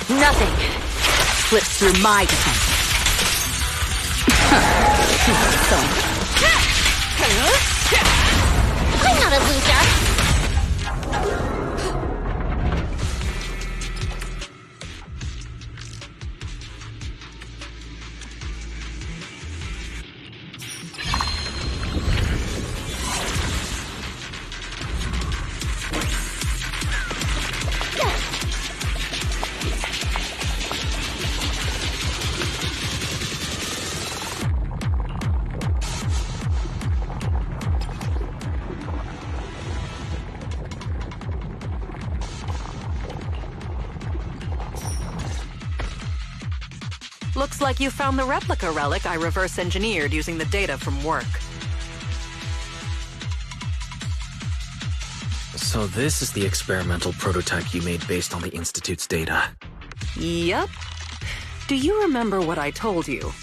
Nothing slips through my defense. I'm not a loser. Looks like you found the replica relic I reverse engineered using the data from work. So this is the experimental prototype you made based on the Institute's data. Yep. Do you remember what I told you?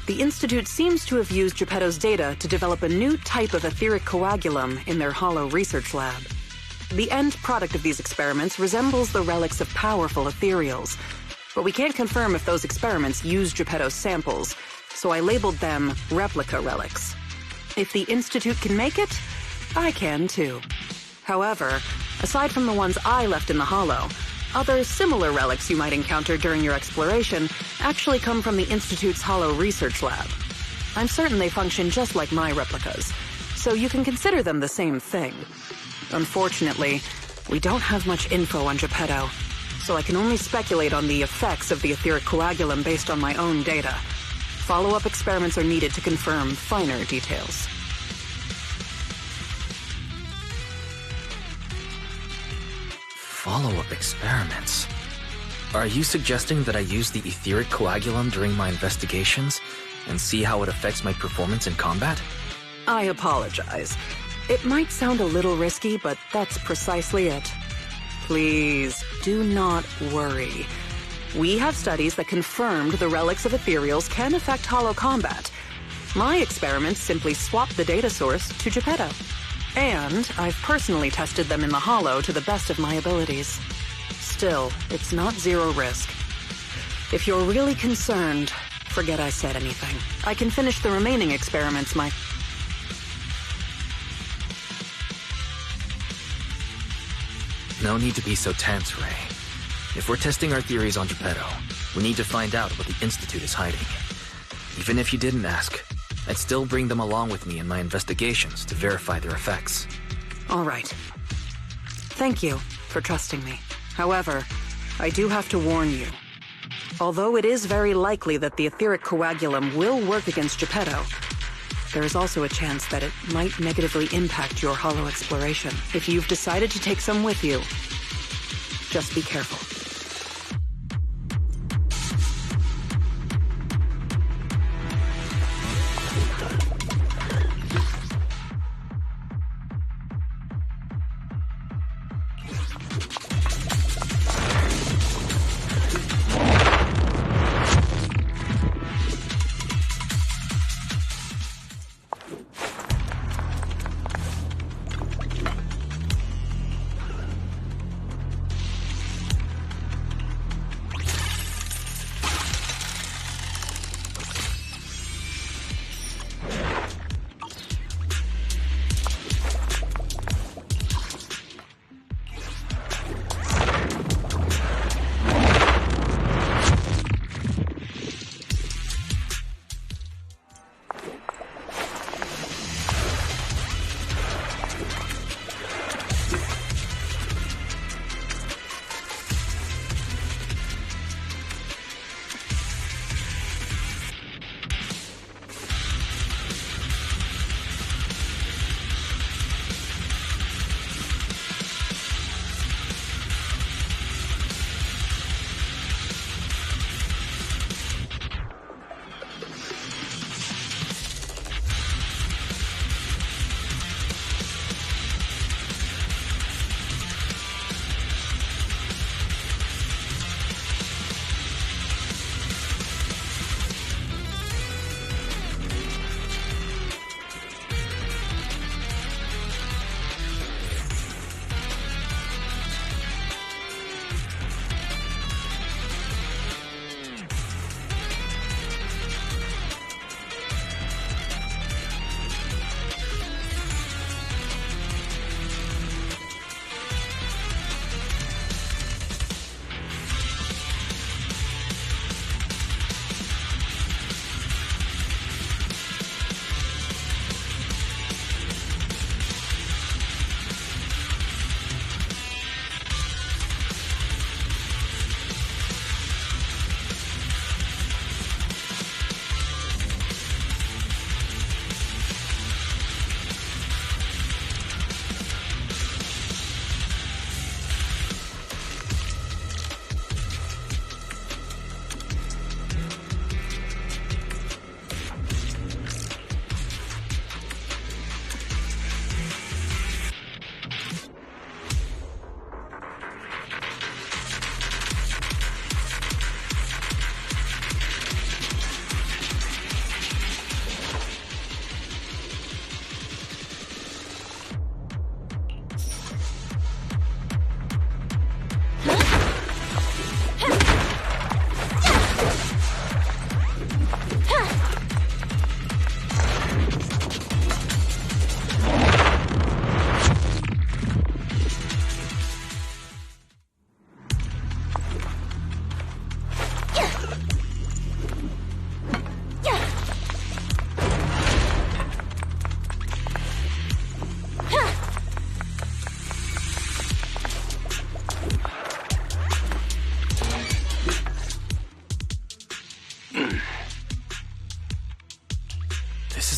The Institute seems to have used Geppetto's data to develop a new type of etheric coagulum in their hollow research lab. The end product of these experiments resembles the relics of powerful ethereals, but we can't confirm if those experiments used Geppetto's samples, so I labeled them replica relics. If the Institute can make it, I can too. However, aside from the ones I left in the hollow, other similar relics you might encounter during your exploration actually come from the Institute's hollow research lab. I'm certain they function just like my replicas, so you can consider them the same thing. Unfortunately, we don't have much info on Geppetto, so I can only speculate on the effects of the etheric coagulum based on my own data. Follow-up experiments are needed to confirm finer details. Follow-up experiments? Are you suggesting that I use the etheric coagulum during my investigations and see how it affects my performance in combat? I apologize. It might sound a little risky, but that's precisely it. Please, do not worry. We have studies that confirmed the relics of ethereals can affect hollow combat. My experiments simply swap the data source to Geppetto. And I've personally tested them in the hollow to the best of my abilities. Still, it's not zero risk. If you're really concerned, forget I said anything. I can finish the remaining experiments, No need to be so tense, Ray. If we're testing our theories on Geppetto, we need to find out what the Institute is hiding. Even if you didn't ask, I'd still bring them along with me in my investigations to verify their effects. All right. Thank you for trusting me. However, I do have to warn you. Although it is very likely that the etheric coagulum will work against Geppetto, there is also a chance that it might negatively impact your hollow exploration. If you've decided to take some with you, just be careful.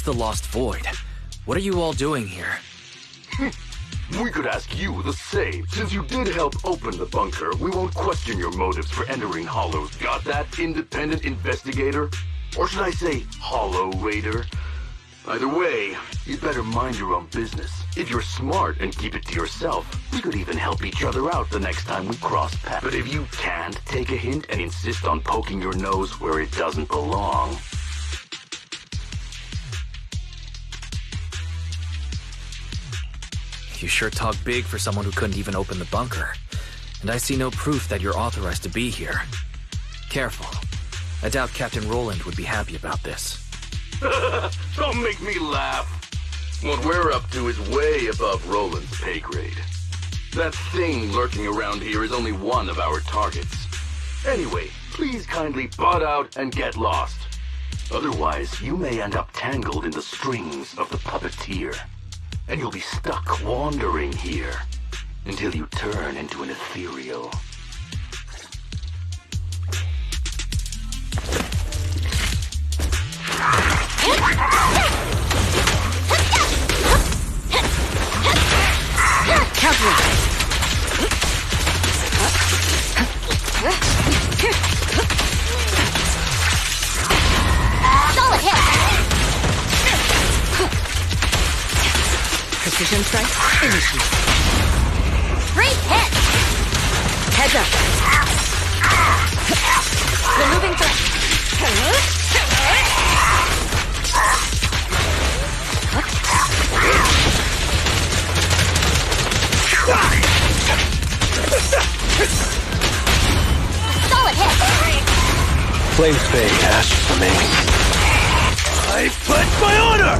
The Lost Void. What are you all doing here? We could ask you the same. Since you did help open the bunker, we won't question your motives for entering Hollows. Got that, independent investigator? Or should I say, Hollow Raider? Either way, you'd better mind your own business. If you're smart and keep it to yourself, we could even help each other out the next time we cross paths. But if you can't take a hint and insist on poking your nose where it doesn't belong... You sure talk big for someone who couldn't even open the bunker. And I see no proof that you're authorized to be here. Careful. I doubt Captain Roland would be happy about this. Don't make me laugh. What we're up to is way above Roland's pay grade. That thing lurking around here is only one of our targets. Anyway, please kindly butt out and get lost. Otherwise, you may end up tangled in the strings of the puppeteer. and you'll be stuck wandering here until you turn into an ethereal. Solid hit! Precision strike, initiate. Great hit! Heads up. Removing threat. Solid hit! Flames fade, ashes remain. I pledge my honor!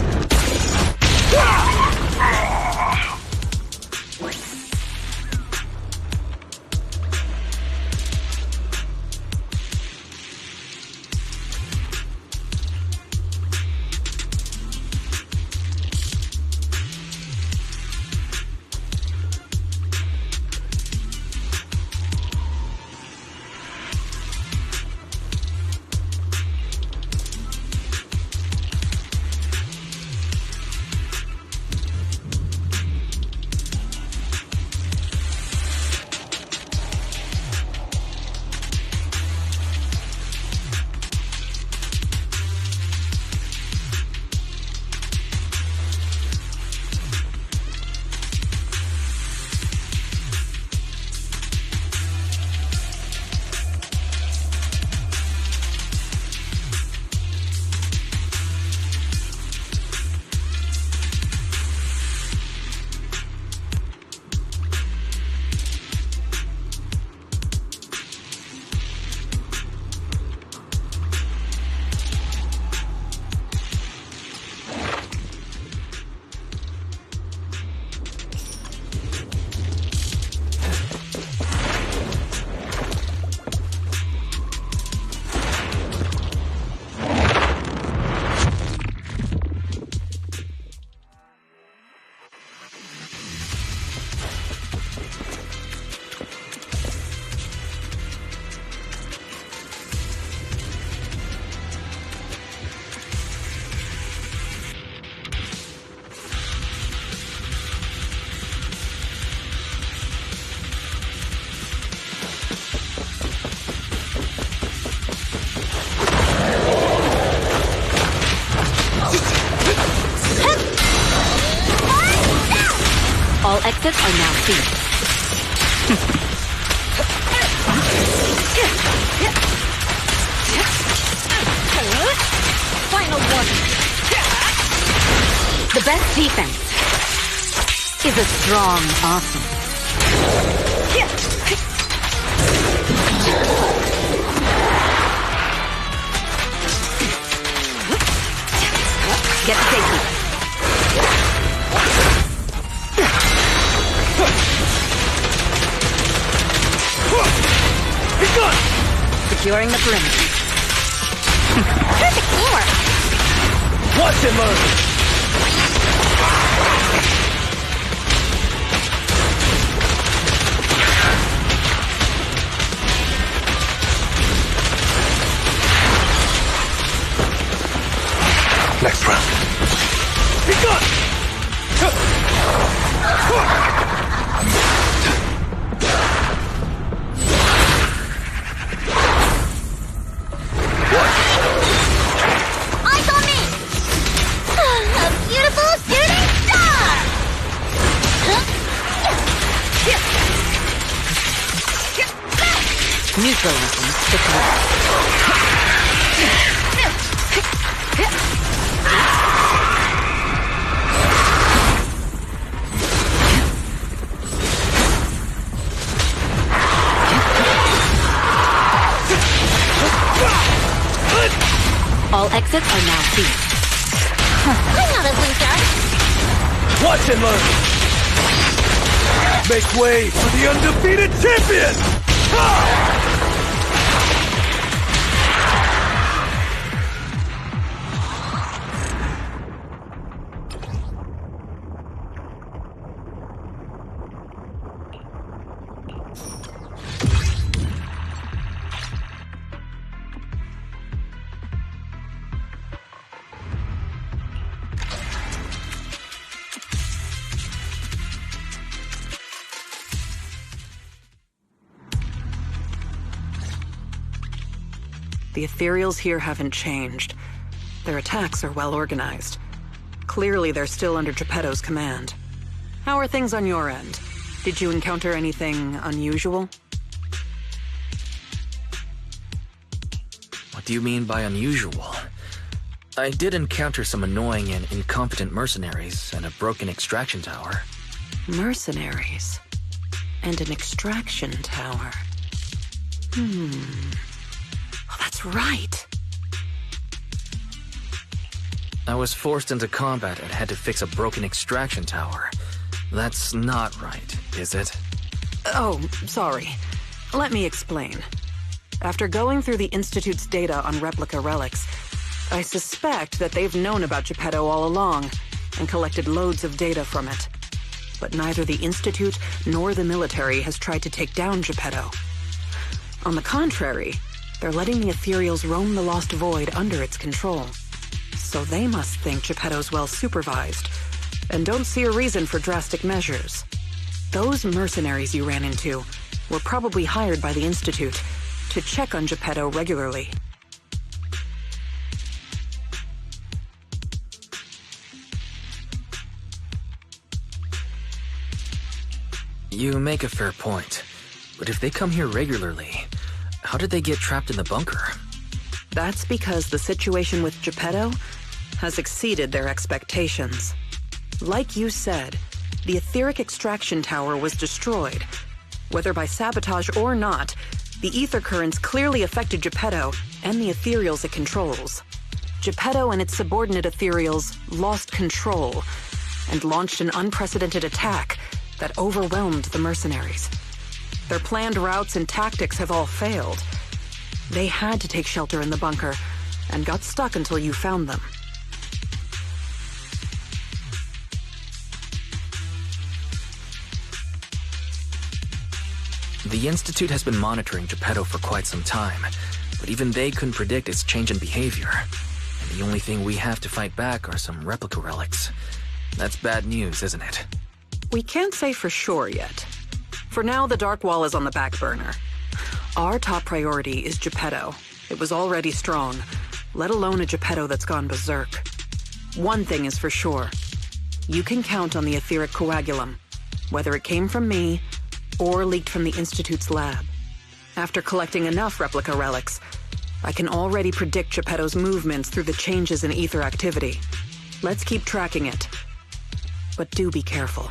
All exits are now sealed. Final warning. The best defense is a strong offense. Get to safety. Securing the perimeter. Perfect teamwork. Watch and learn! Next round. Be gone! Eyes on me! A beautiful shooting star! Neutralizing the threat. All exits are now sealed. I'm not a loser. Watch and learn! Make way for the undefeated champion! Ha! The ethereals here haven't changed. Their attacks are well organized. Clearly, they're still under Geppetto's command. How are things on your end? Did you encounter anything unusual? What do you mean by unusual? I did encounter some annoying and incompetent mercenaries and a broken extraction tower. Mercenaries? And an extraction tower? Oh, that's right. I was forced into combat and had to fix a broken extraction tower. That's not right, is it? Oh, sorry. Let me explain. After going through the Institute's data on replica relics, I suspect that they've known about Geppetto all along and collected loads of data from it. But neither the Institute nor the military has tried to take down Geppetto. On the contrary, they're letting the ethereals roam the Lost Void under its control. So they must think Geppetto's well supervised, and don't see a reason for drastic measures. Those mercenaries you ran into were probably hired by the Institute to check on Geppetto regularly. You make a fair point, but if they come here regularly, how did they get trapped in the bunker? That's because the situation with Geppetto has exceeded their expectations. Like you said, the etheric extraction tower was destroyed. Whether by sabotage or not, the ether currents clearly affected Geppetto and the ethereals it controls. Geppetto and its subordinate ethereals lost control and launched an unprecedented attack that overwhelmed the mercenaries. Their planned routes and tactics have all failed. They had to take shelter in the bunker and got stuck until you found them. The Institute has been monitoring Geppetto for quite some time, but even they couldn't predict its change in behavior. And the only thing we have to fight back are some replica relics. That's bad news, isn't it? We can't say for sure yet. For now, the Dark Wall is on the back burner. Our top priority is Geppetto. It was already strong, let alone a Geppetto that's gone berserk. One thing is for sure. You can count on the etheric coagulum, whether it came from me or leaked from the Institute's lab. After collecting enough replica relics, I can already predict Geppetto's movements through the changes in ether activity. Let's keep tracking it. But do be careful.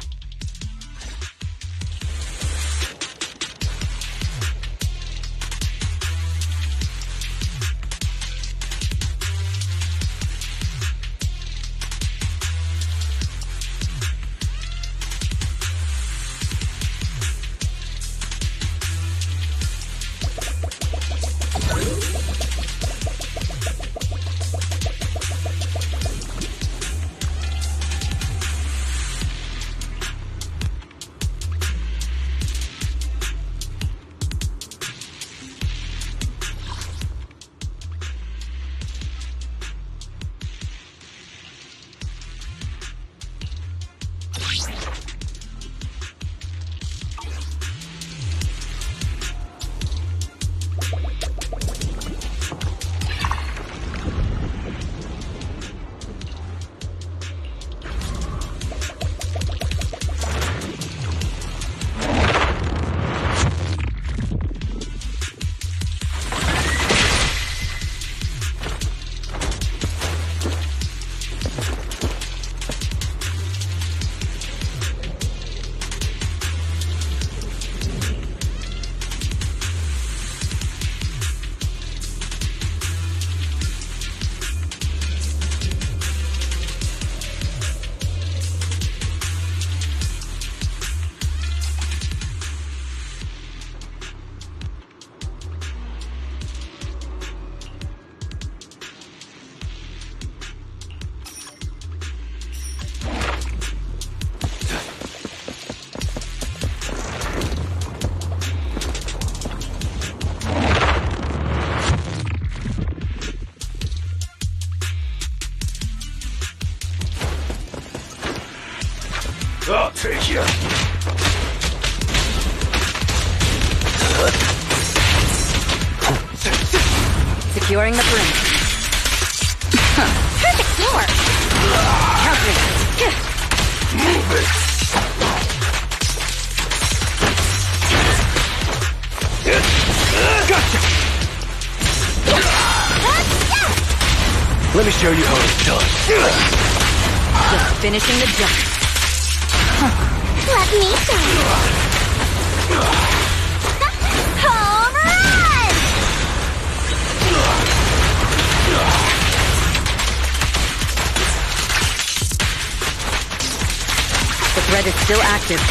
Securing the perimeter. Perfect teamwork. Countering. Move it! Gotcha! Let me show you how it's done. Just finishing the job. Let me show you. Home run! The threat is still active.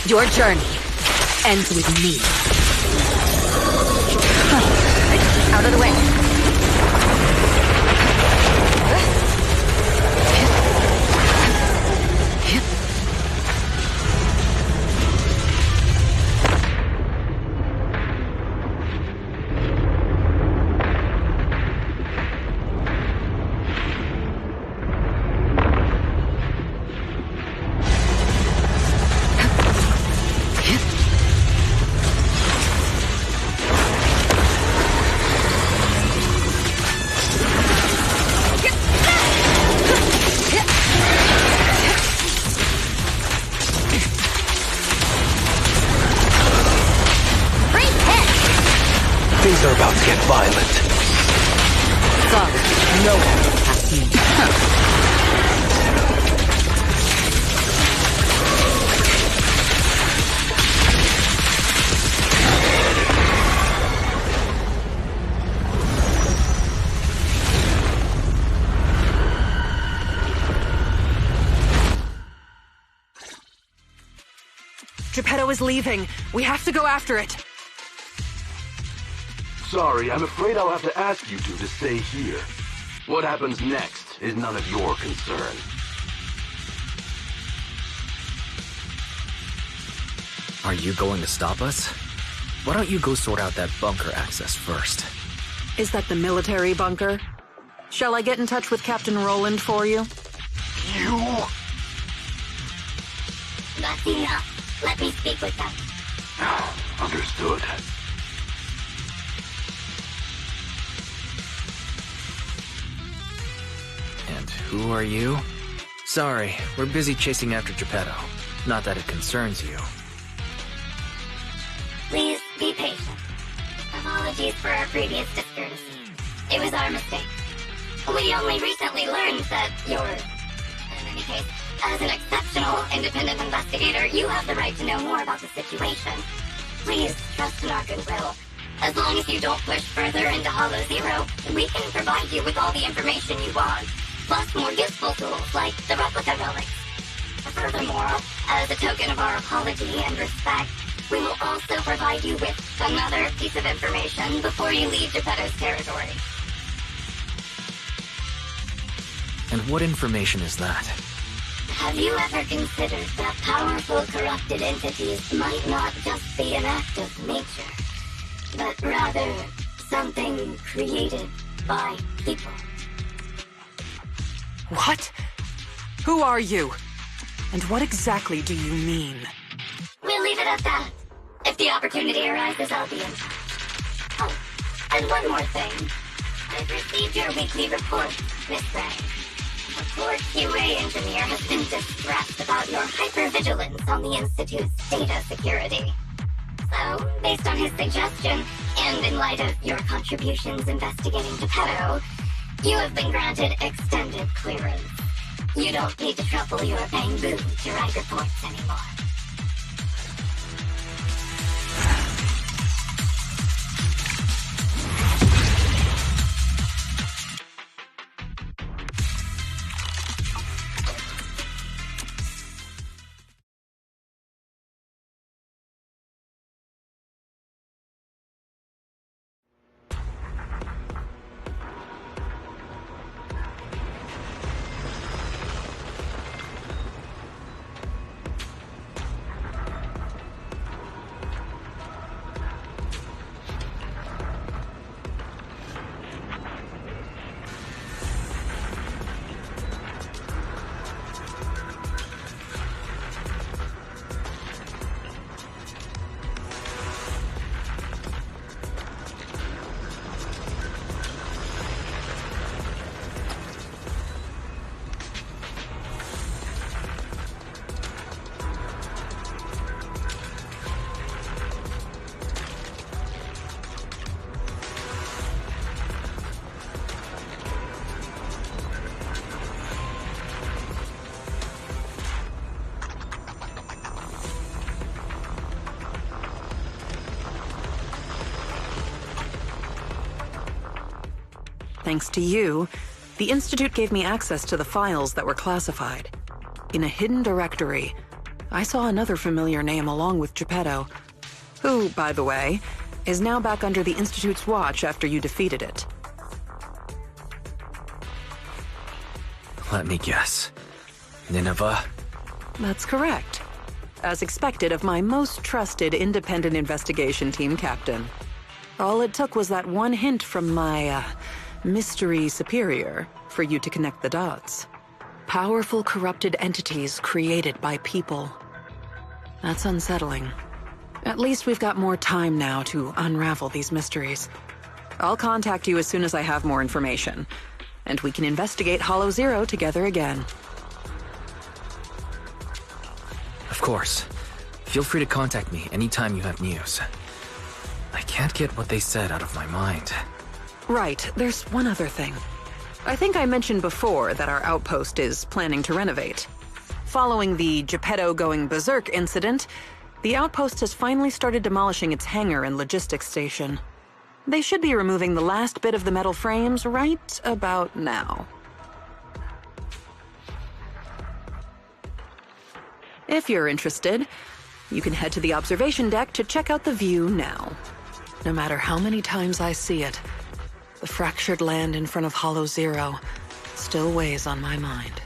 Your journey ends with me. Out of the way. Things are about to get violent. Sorry, no one will pass me. Geppetto is leaving. We have to go after it. Sorry, I'm afraid I'll have to ask you two to stay here. What happens next is none of your concern. Are you going to stop us? Why don't you go sort out that bunker access first? Is that the military bunker? Shall I get in touch with Captain Roland for you? You? That's enough. Let me speak with them. Understood. And who are you? Sorry, we're busy chasing after Geppetto. Not that it concerns you. Please be patient. Apologies for our previous discourtesy. It was our mistake. We only recently learned that you're... In any case, as an exceptional independent investigator, you have the right to know more about the situation. Please trust in our goodwill. As long as you don't push further into Hollow Zero, we can provide you with all the information you want, plus more useful tools like the replica relics. Furthermore, as a token of our apology and respect, we will also provide you with another piece of information before you leave Geppetto's territory. And what information is that? Have you ever considered that powerful corrupted entities might not just be an act of nature, but rather something created by people? What? Who are you? And what exactly do you mean? We'll leave it at that. If the opportunity arises, I'll be in touch. Oh, and one more thing. I've received your weekly report, Miss Ray. A poor QA engineer has been distressed about your hypervigilance on the Institute's data security. So, based on his suggestion, and in light of your contributions investigating Geppetto, you have been granted extended clearance. You don't need to trouble your bamboo to write reports anymore. Thanks to you, the Institute gave me access to the files that were classified. In a hidden directory, I saw another familiar name along with Geppetto. who, by the way, is now back under the Institute's watch after you defeated it. Let me guess. Nineveh? That's correct. As expected of my most trusted independent investigation team captain. All it took was that one hint from my, mystery superior for you to connect the dots. Powerful corrupted entities created by people. That's unsettling. At least we've got more time now to unravel these mysteries. I'll contact you as soon as I have more information, and we can investigate Hollow Zero together again. Of course. Feel free to contact me anytime you have news. I can't get what they said out of my mind. Right, there's one other thing. I think I mentioned before that our outpost is planning to renovate. Following the Geppetto going berserk incident, the outpost has finally started demolishing its hangar and logistics station. They should be removing the last bit of the metal frames right about now. If you're interested, you can head to the observation deck to check out the view now. No matter how many times I see it, the fractured land in front of Hollow Zero still weighs on my mind.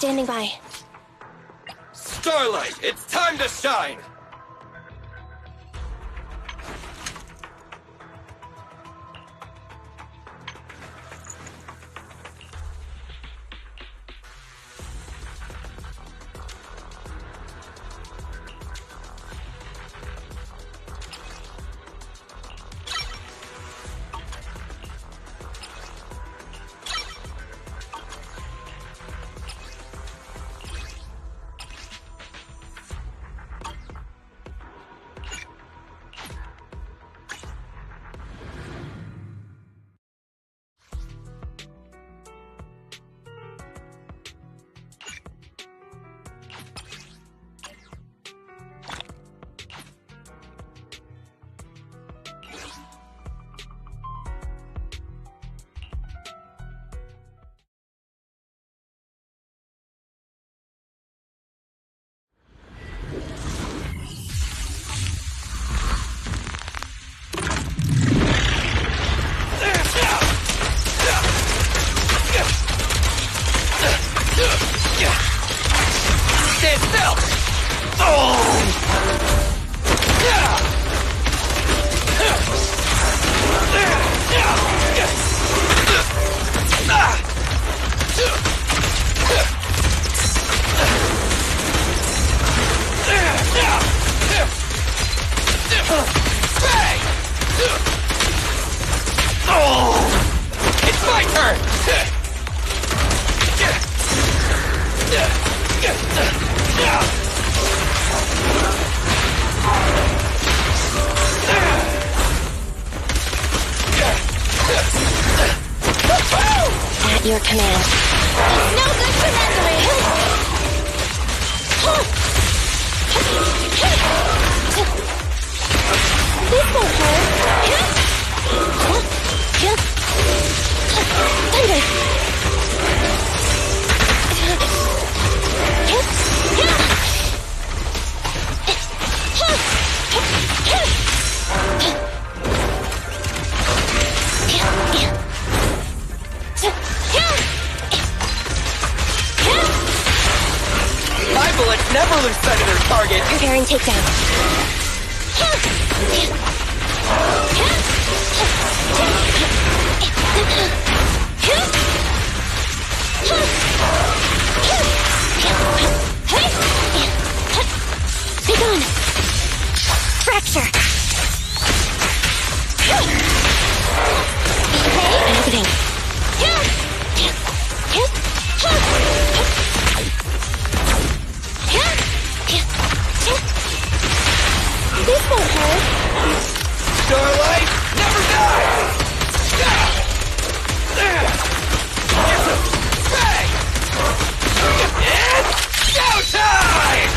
Standing by. Starlight, it's time to shine! Bang! Oh! It's my turn! At your command. No good surrendering! This won't hurt. Thunder! My bullets never lose sight of their target! Preparing takedown. Be gone! Fracture! Riveting. This won't hurt. Starlight never dies! Bang! It's showtime!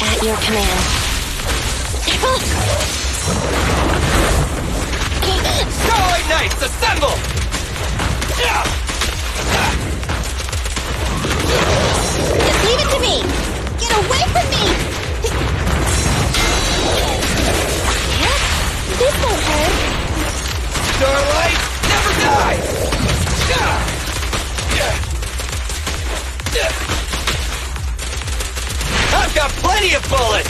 At your command. Starlight Knights, assemble! Just leave it to me! Get away from me! This won't hurt. Starlight never dies! I've got plenty of bullets!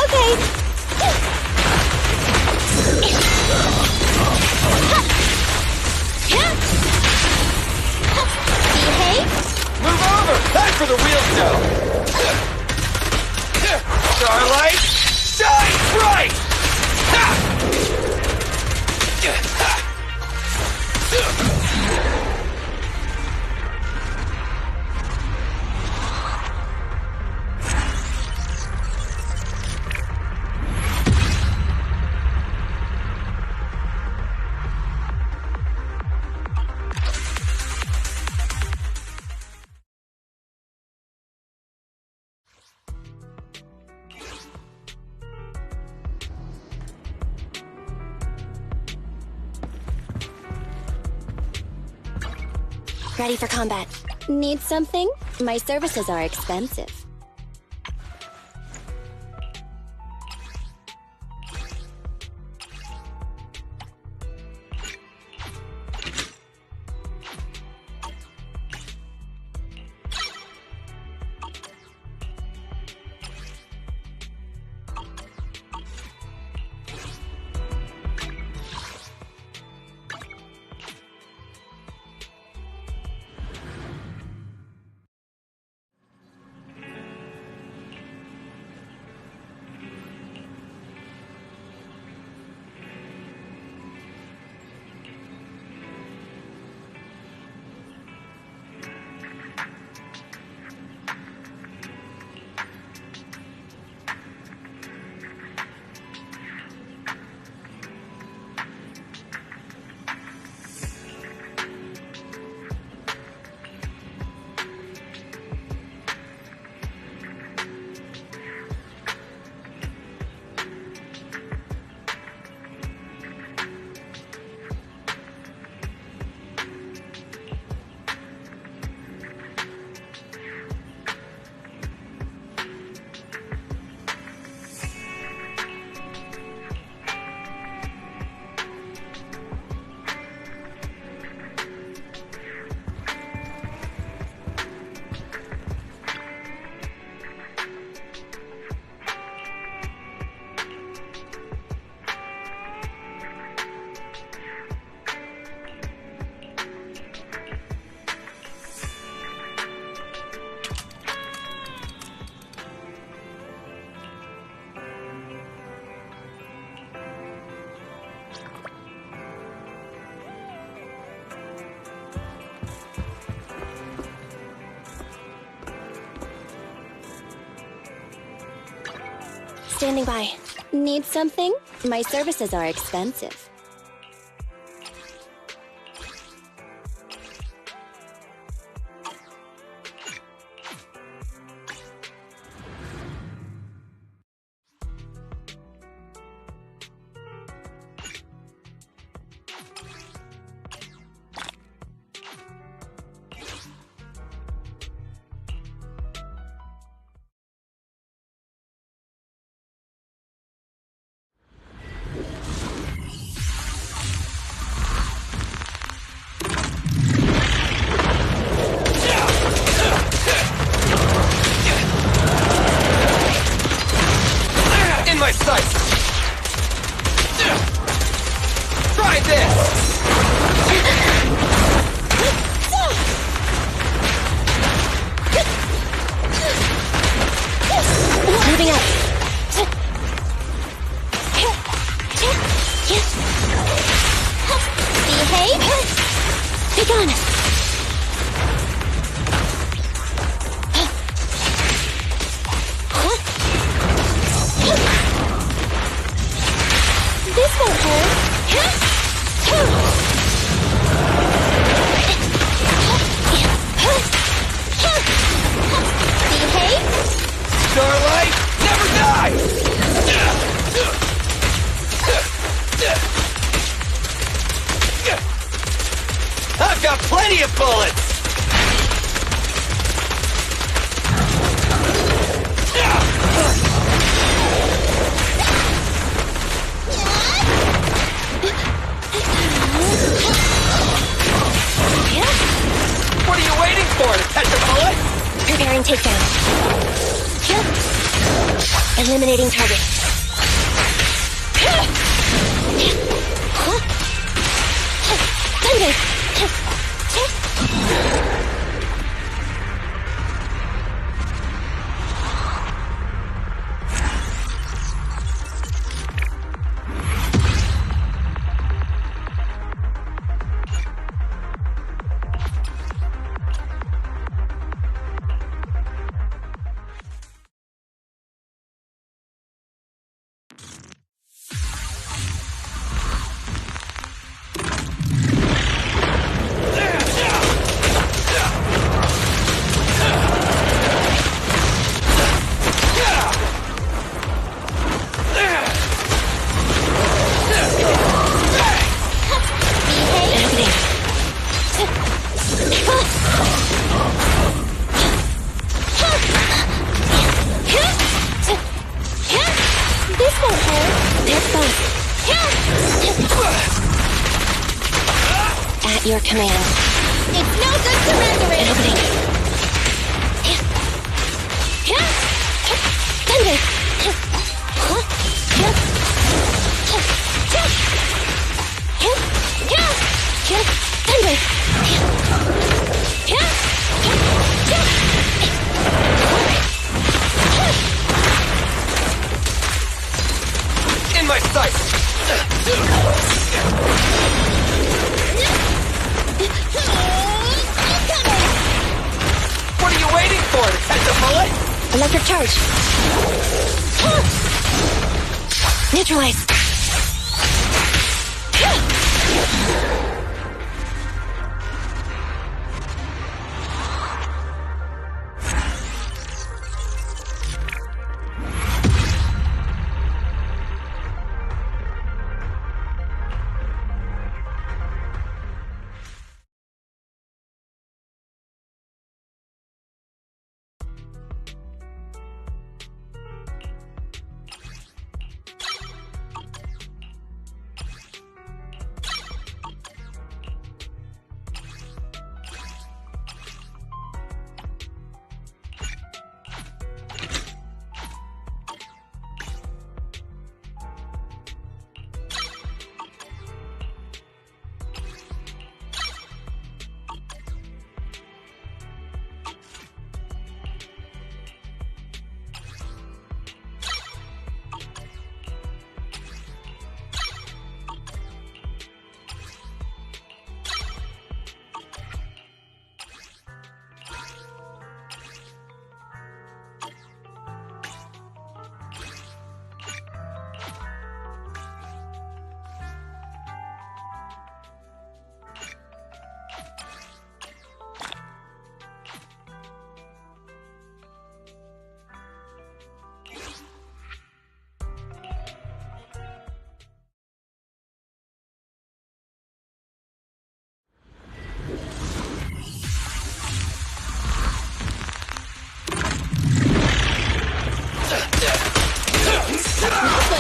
Okay. Behave? Move over! Time for the real show! Starlight, shine bright! Ready for combat. Need something? My services are expensive. Standing by. Need something? My services are expensive. My sights! Try this! Moving up. Behave. Be gone. This won't hurt. Behave. Starlight, never die! I've got plenty of bullets! What are you waiting for, to catch a bullet? Preparing takedown. Eliminating target. Thunder! At your command. It's no good surrendering! An opening. Thunder! In my sight! What are you waiting for? To catch a bullet? Electric charge. Neutralize.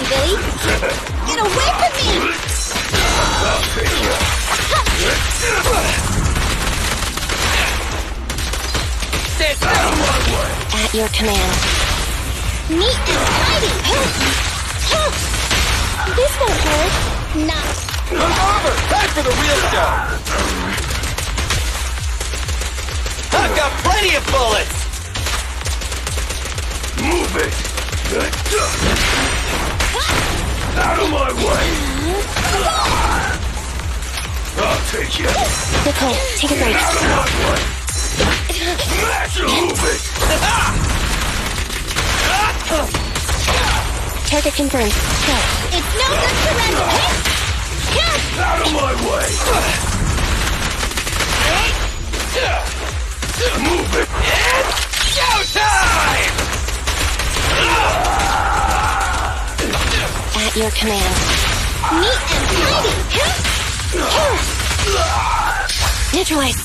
Billy! Get away from me! At your command. Neat and tidy! This won't hurt. Not. Move over! Time for the real show! I've got plenty of bullets! Move it! Out of my way! I'll take you! Nicole, take a break. Out of my way! Move it! Target confirmed. Go. It's no good surrendering! Out of my way! Move it! It's showtime! At your command. Neat and tidy! Neutralize!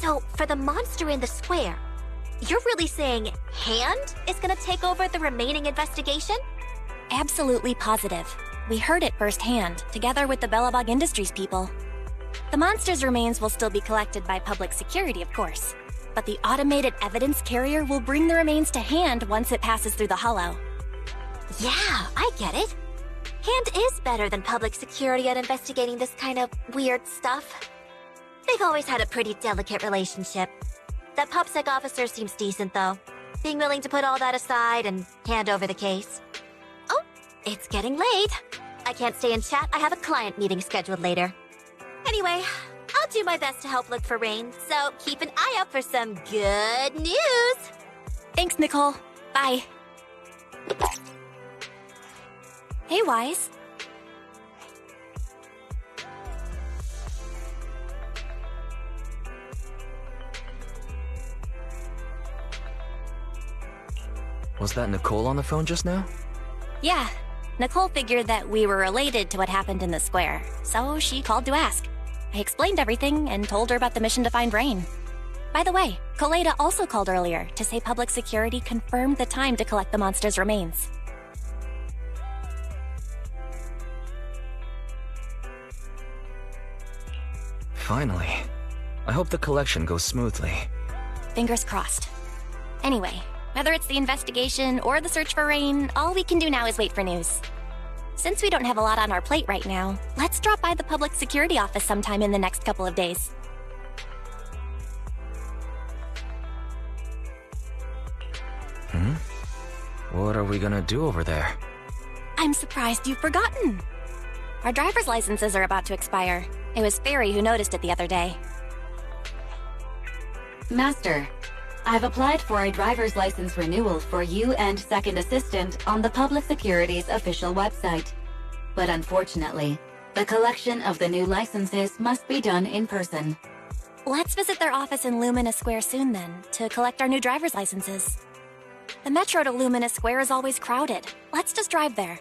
So, for the monster in the square, you're really saying Hand is gonna take over the remaining investigation? Absolutely positive. We heard it firsthand, together with the Bellabog Industries people. The monster's remains will still be collected by public security, of course. But the automated evidence carrier will bring the remains to Hand once it passes through the hollow. Yeah, I get it. Hand is better than public security at investigating this kind of weird stuff. They've always had a pretty delicate relationship. That PubSec officer seems decent, though, being willing to put all that aside and hand over the case. Oh, it's getting late. I can't stay and chat. I have a client meeting scheduled later. Anyway, I'll do my best to help look for Rain, so keep an eye out for some good news. Thanks, Nicole. Bye. Hey, Wise. Was that Nicole on the phone just now? Yeah. Nicole figured that we were related to what happened in the square, so she called to ask. I explained everything and told her about the mission to find Rain. By the way, Koleda also called earlier to say public security confirmed the time to collect the monster's remains. Finally. I hope the collection goes smoothly. Fingers crossed. Anyway, whether it's the investigation or the search for Rain, all we can do now is wait for news. Since we don't have a lot on our plate right now, let's drop by the public security office sometime in the next couple of days. What are we gonna do over there? I'm surprised you've forgotten. Our driver's licenses are about to expire. It was Fairy who noticed it the other day. Master, I've applied for a driver's license renewal for you and Second Assistant on the Public Security's official website. But unfortunately, the collection of the new licenses must be done in person. Let's visit their office in Lumina Square soon then, to collect our new driver's licenses. The metro to Lumina Square is always crowded. Let's just drive there.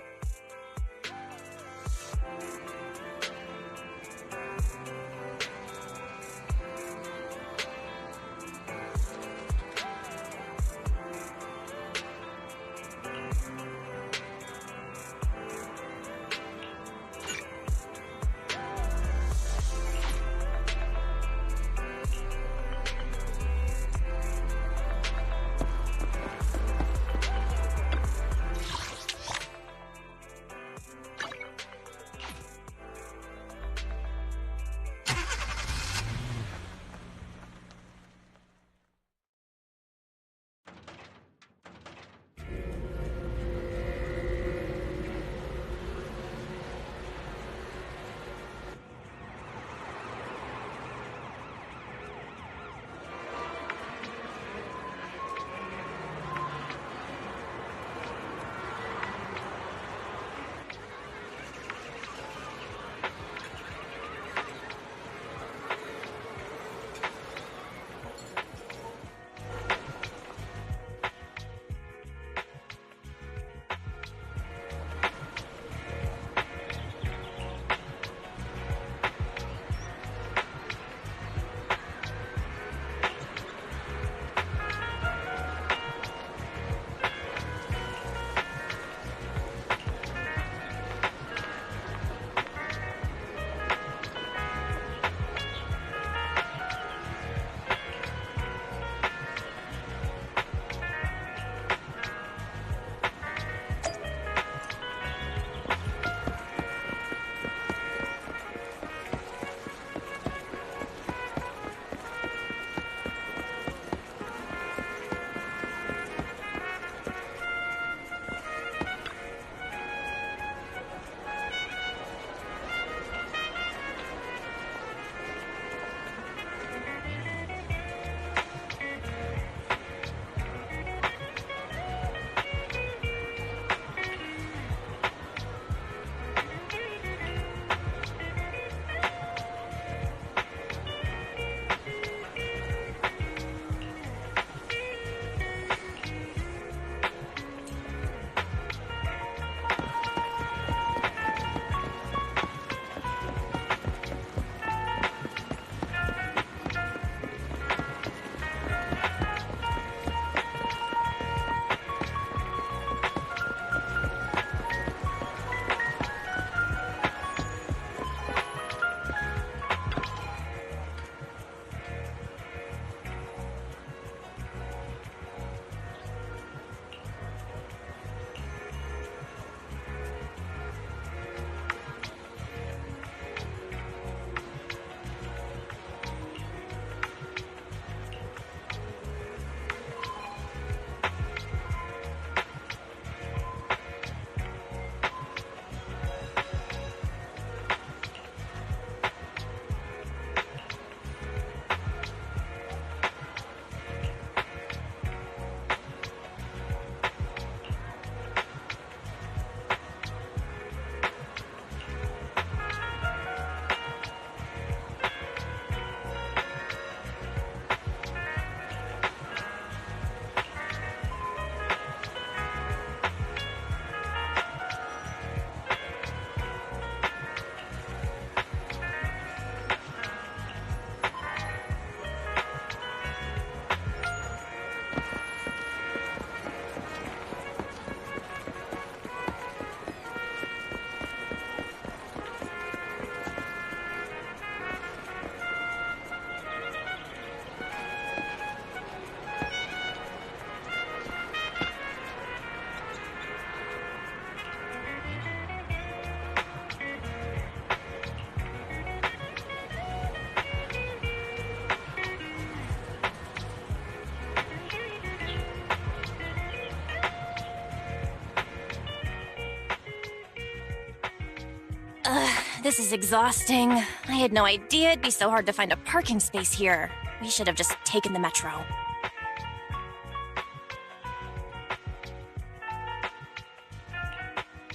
this is exhausting. I had no idea it'd be so hard to find a parking space here. We should have just taken the metro.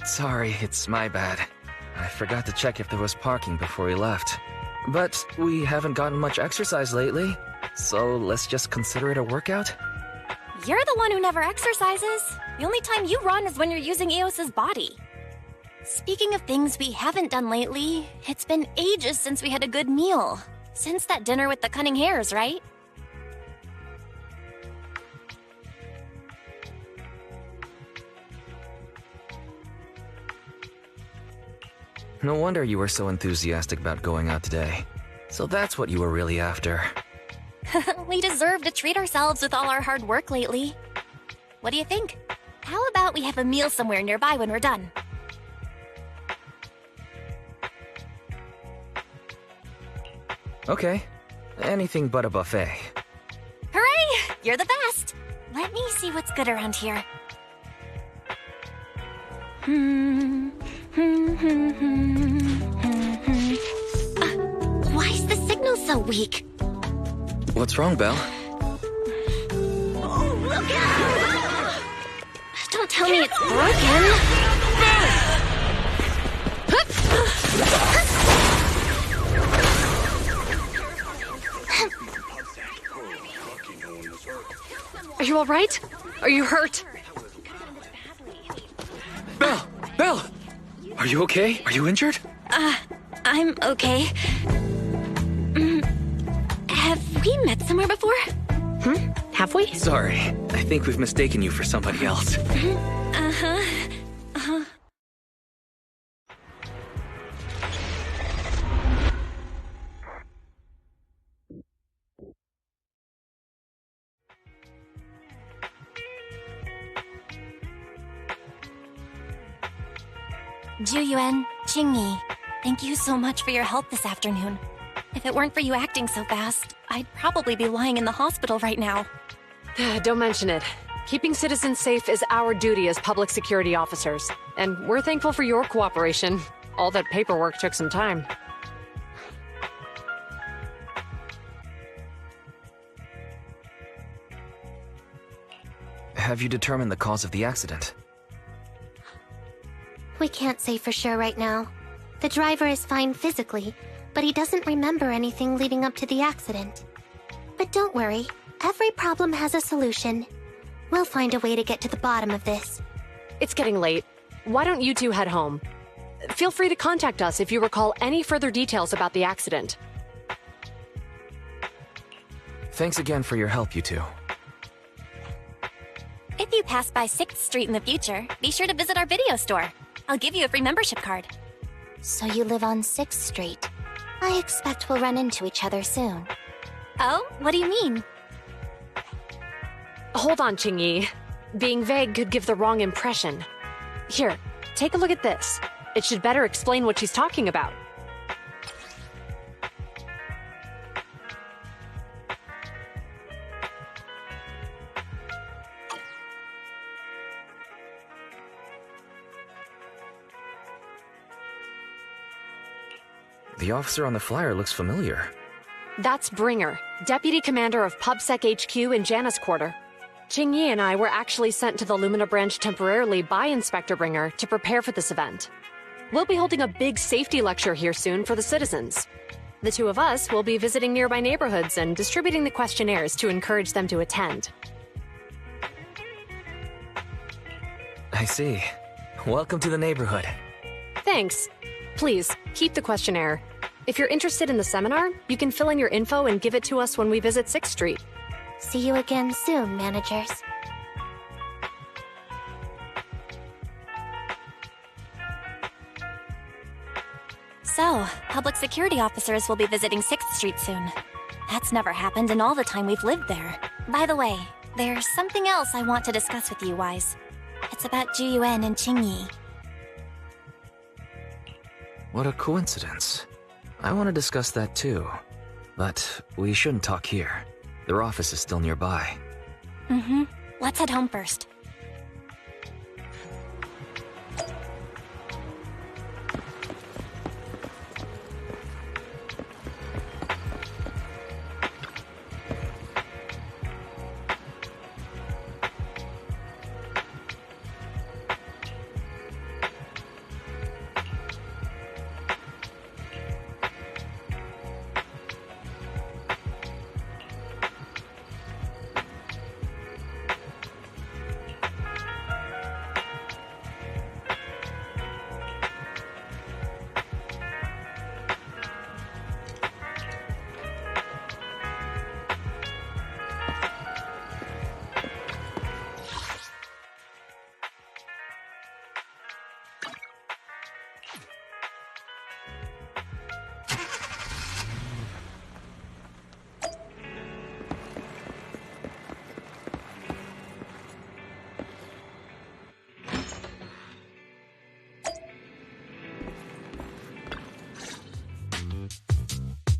Sorry, it's my bad. I forgot to check if there was parking before we left. But we haven't gotten much exercise lately, so let's just consider it a workout? You're the one who never exercises. The only time you run is when you're using Eos's body. Speaking of things we haven't done lately, it's been ages since we had a good meal. Since that dinner with the cunning hares, right? No wonder you were so enthusiastic about going out today. So that's what you were really after. We deserve to treat ourselves with all our hard work lately. What do you think? How about we have a meal somewhere nearby when we're done? Okay. Anything but a buffet. Hooray! You're the best! Let me see what's good around here. Why is the signal so weak? What's wrong, Belle? Oh, look out! Don't tell me it's broken. Are you all right? Are you hurt? Belle! Belle! Are you okay? Are you injured? I'm okay. Have we met somewhere before? Have we? Sorry. I think we've mistaken you for somebody else. Juyuan, Qingyi, thank you so much for your help this afternoon. If it weren't for you acting so fast, I'd probably be lying in the hospital right now. Don't mention it. Keeping citizens safe is our duty as public security officers, and we're thankful for your cooperation. All that paperwork took some time. Have you determined the cause of the accident? We can't say for sure right now. The driver is fine physically, but he doesn't remember anything leading up to the accident. But don't worry, every problem has a solution. We'll find a way to get to the bottom of this. It's getting late. Why don't you two head home? Feel free to contact us if you recall any further details about the accident. Thanks again for your help, you two. If you pass by 6th Street in the future, be sure to visit our video store. I'll give you a free membership card. So you live on 6th Street. I expect we'll run into each other soon. Oh, what do you mean? Hold on, Qingyi. Being vague could give the wrong impression. Here, take a look at this. It should better explain what she's talking about. The officer on the flyer looks familiar. That's Bringer, Deputy Commander of PubSec HQ in Janus Quarter. Qingyi and I were actually sent to the Lumina branch temporarily by Inspector Bringer to prepare for this event. We'll be holding a big safety lecture here soon for the citizens. The two of us will be visiting nearby neighborhoods and distributing the questionnaires to encourage them to attend. I see. Welcome to the neighborhood. Thanks. Please, keep the questionnaire. If you're interested in the seminar, you can fill in your info and give it to us when we visit 6th Street. See you again soon, managers. So, public security officers will be visiting 6th Street soon. That's never happened in all the time we've lived there. By the way, there's something else I want to discuss with you, Wise. It's about Juyuan and Qingyi. What a coincidence. I want to discuss that too. But we shouldn't talk here. Their office is still nearby. Let's head home first.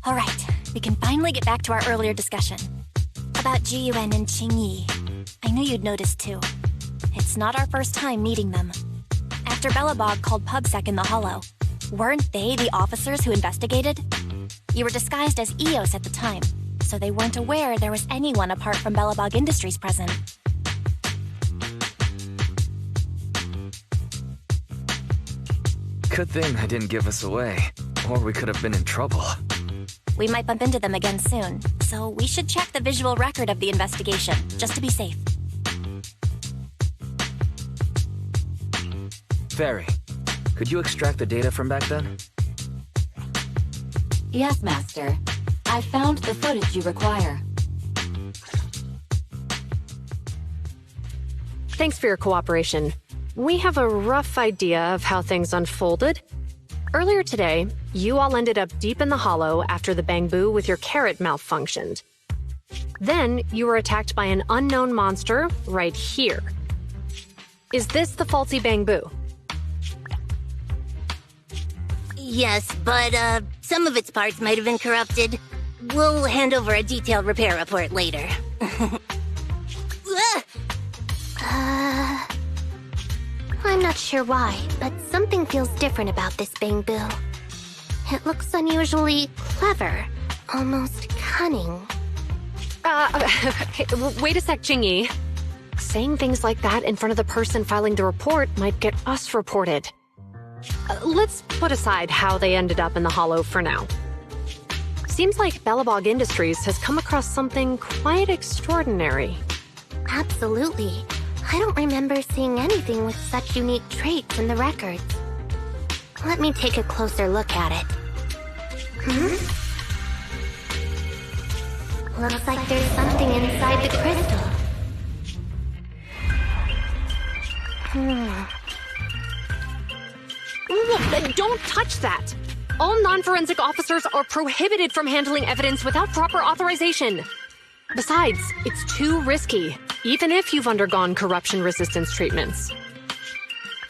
All right, we can finally get back to our earlier discussion. About Jiyuan and Qingyi. I knew you'd noticed too. It's not our first time meeting them. After Belobog called PubSec in the Hollow, weren't they the officers who investigated? You were disguised as EOS at the time, so they weren't aware there was anyone apart from Belobog Industries present. Good thing they didn't give us away, or we could have been in trouble. We might bump into them again soon, so we should check the visual record of the investigation, just to be safe. Fairy, could you extract the data from back then? Yes, Master. I found the footage you require. Thanks for your cooperation. We have a rough idea of how things unfolded. Earlier today, you all ended up deep in the Hollow after the Bangbu with your carrot malfunctioned. Then, you were attacked by an unknown monster right here. Is this the faulty Bangbu? Yes, but some of its parts might have been corrupted. We'll hand over a detailed repair report later. I'm not sure why, but something feels different about this Bangbu. It looks unusually clever, almost cunning. Wait a sec, Qingyi. Saying things like that in front of the person filing the report might get us reported. Let's put aside how they ended up in the Hollow for now. Seems like Belobog Industries has come across something quite extraordinary. Absolutely. I don't remember seeing anything with such unique traits in the records. Let me take a closer look at it. Looks like there's something inside the crystal. Don't touch that! All non-forensic officers are prohibited from handling evidence without proper authorization. Besides, it's too risky, even if you've undergone corruption resistance treatments.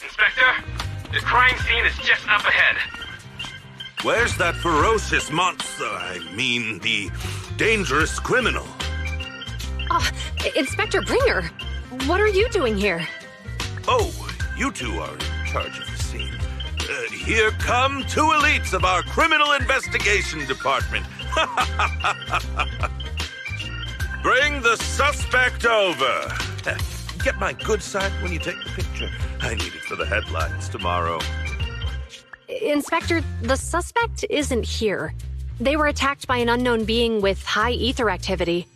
Inspector, the crime scene is just up ahead. Where's that ferocious monster? I mean, the dangerous criminal. Inspector Bringer, what are you doing here? Oh, you two are in charge of the scene. Here come two elites of our criminal investigation department. Bring the suspect over. Get my good side when you take the picture. I need it for the headlines tomorrow. Inspector, the suspect isn't here. They were attacked by an unknown being with high ether activity.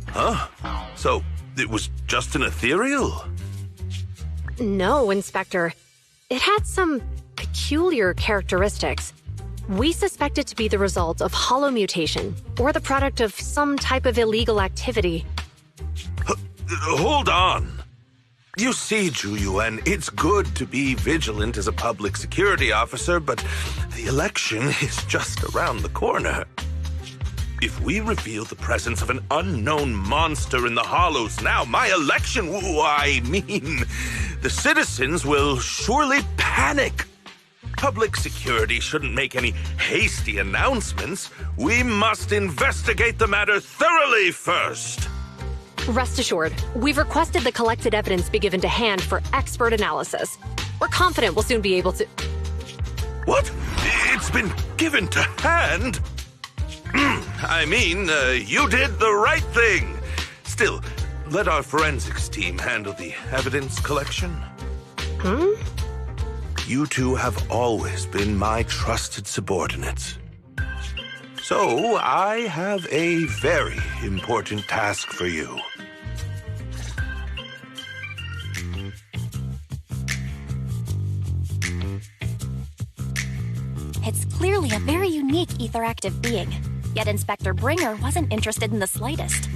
Huh? So, it was just an ethereal? No, Inspector. It had some peculiar characteristics. We suspect it to be the result of hollow mutation, or the product of some type of illegal activity. Hold on. You see, Juyuan, it's good to be vigilant as a public security officer, but the election is just around the corner. If we reveal the presence of an unknown monster in the Hollows now, my election, the citizens will surely panic. Public security shouldn't make any hasty announcements. We must investigate the matter thoroughly first. Rest assured, we've requested the collected evidence be given to hand for expert analysis. We're confident we'll soon be able to... What? It's been given to hand? I mean, you did the right thing. Still, let our forensics team handle the evidence collection. You two have always been my trusted subordinates. So, I have a very important task for you. It's clearly a very unique etheractive being, yet Inspector Bringer wasn't interested in the slightest.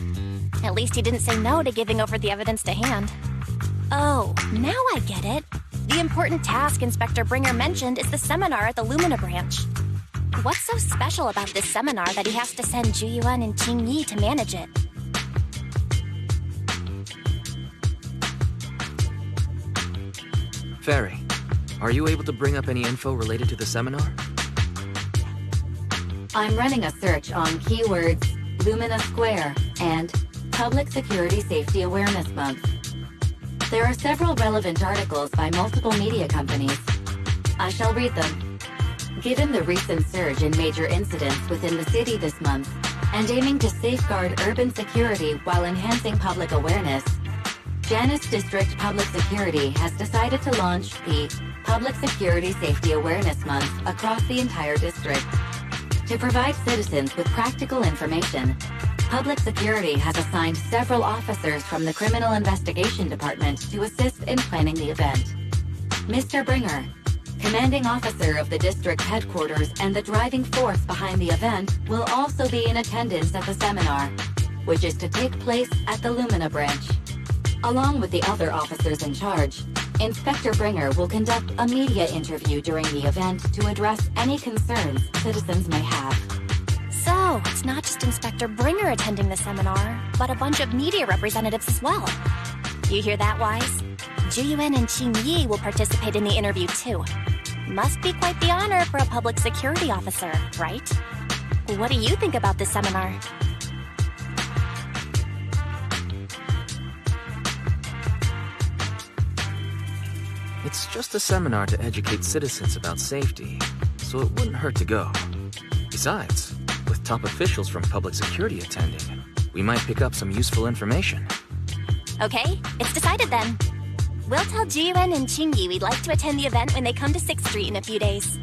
At least he didn't say no to giving over the evidence to hand. Oh, now I get it. The important task Inspector Bringer mentioned is the seminar at the Lumina branch. What's so special about this seminar that he has to send Juyuan and Qingyi to manage it? Fairy, are you able to bring up any info related to the seminar? I'm running a search on keywords Lumina Square and Public Security Safety Awareness Month. There are several relevant articles by multiple media companies. I shall read them. Given the recent surge in major incidents within the city this month, and aiming to safeguard urban security while enhancing public awareness, Janus District Public Security has decided to launch the Public Security Safety Awareness Month across the entire district. To provide citizens with practical information, Public Security has assigned several officers from the Criminal Investigation Department to assist in planning the event. Mr. Bringer, commanding officer of the district headquarters and the driving force behind the event, will also be in attendance at the seminar, which is to take place at the Lumina branch. Along with the other officers in charge, Inspector Bringer will conduct a media interview during the event to address any concerns citizens may have. So, it's not just Inspector Bringer attending the seminar, but a bunch of media representatives as well. You hear that, Wise? Juyuan and Qingyi will participate in the interview too. Must be quite the honor for a public security officer, right? What do you think about this seminar? It's just a seminar to educate citizens about safety, so it wouldn't hurt to go. Besides, with top officials from public security attending, we might pick up some useful information. Okay, it's decided then. We'll tell Jiyuan and Qingyi we'd like to attend the event when they come to 6th Street in a few days.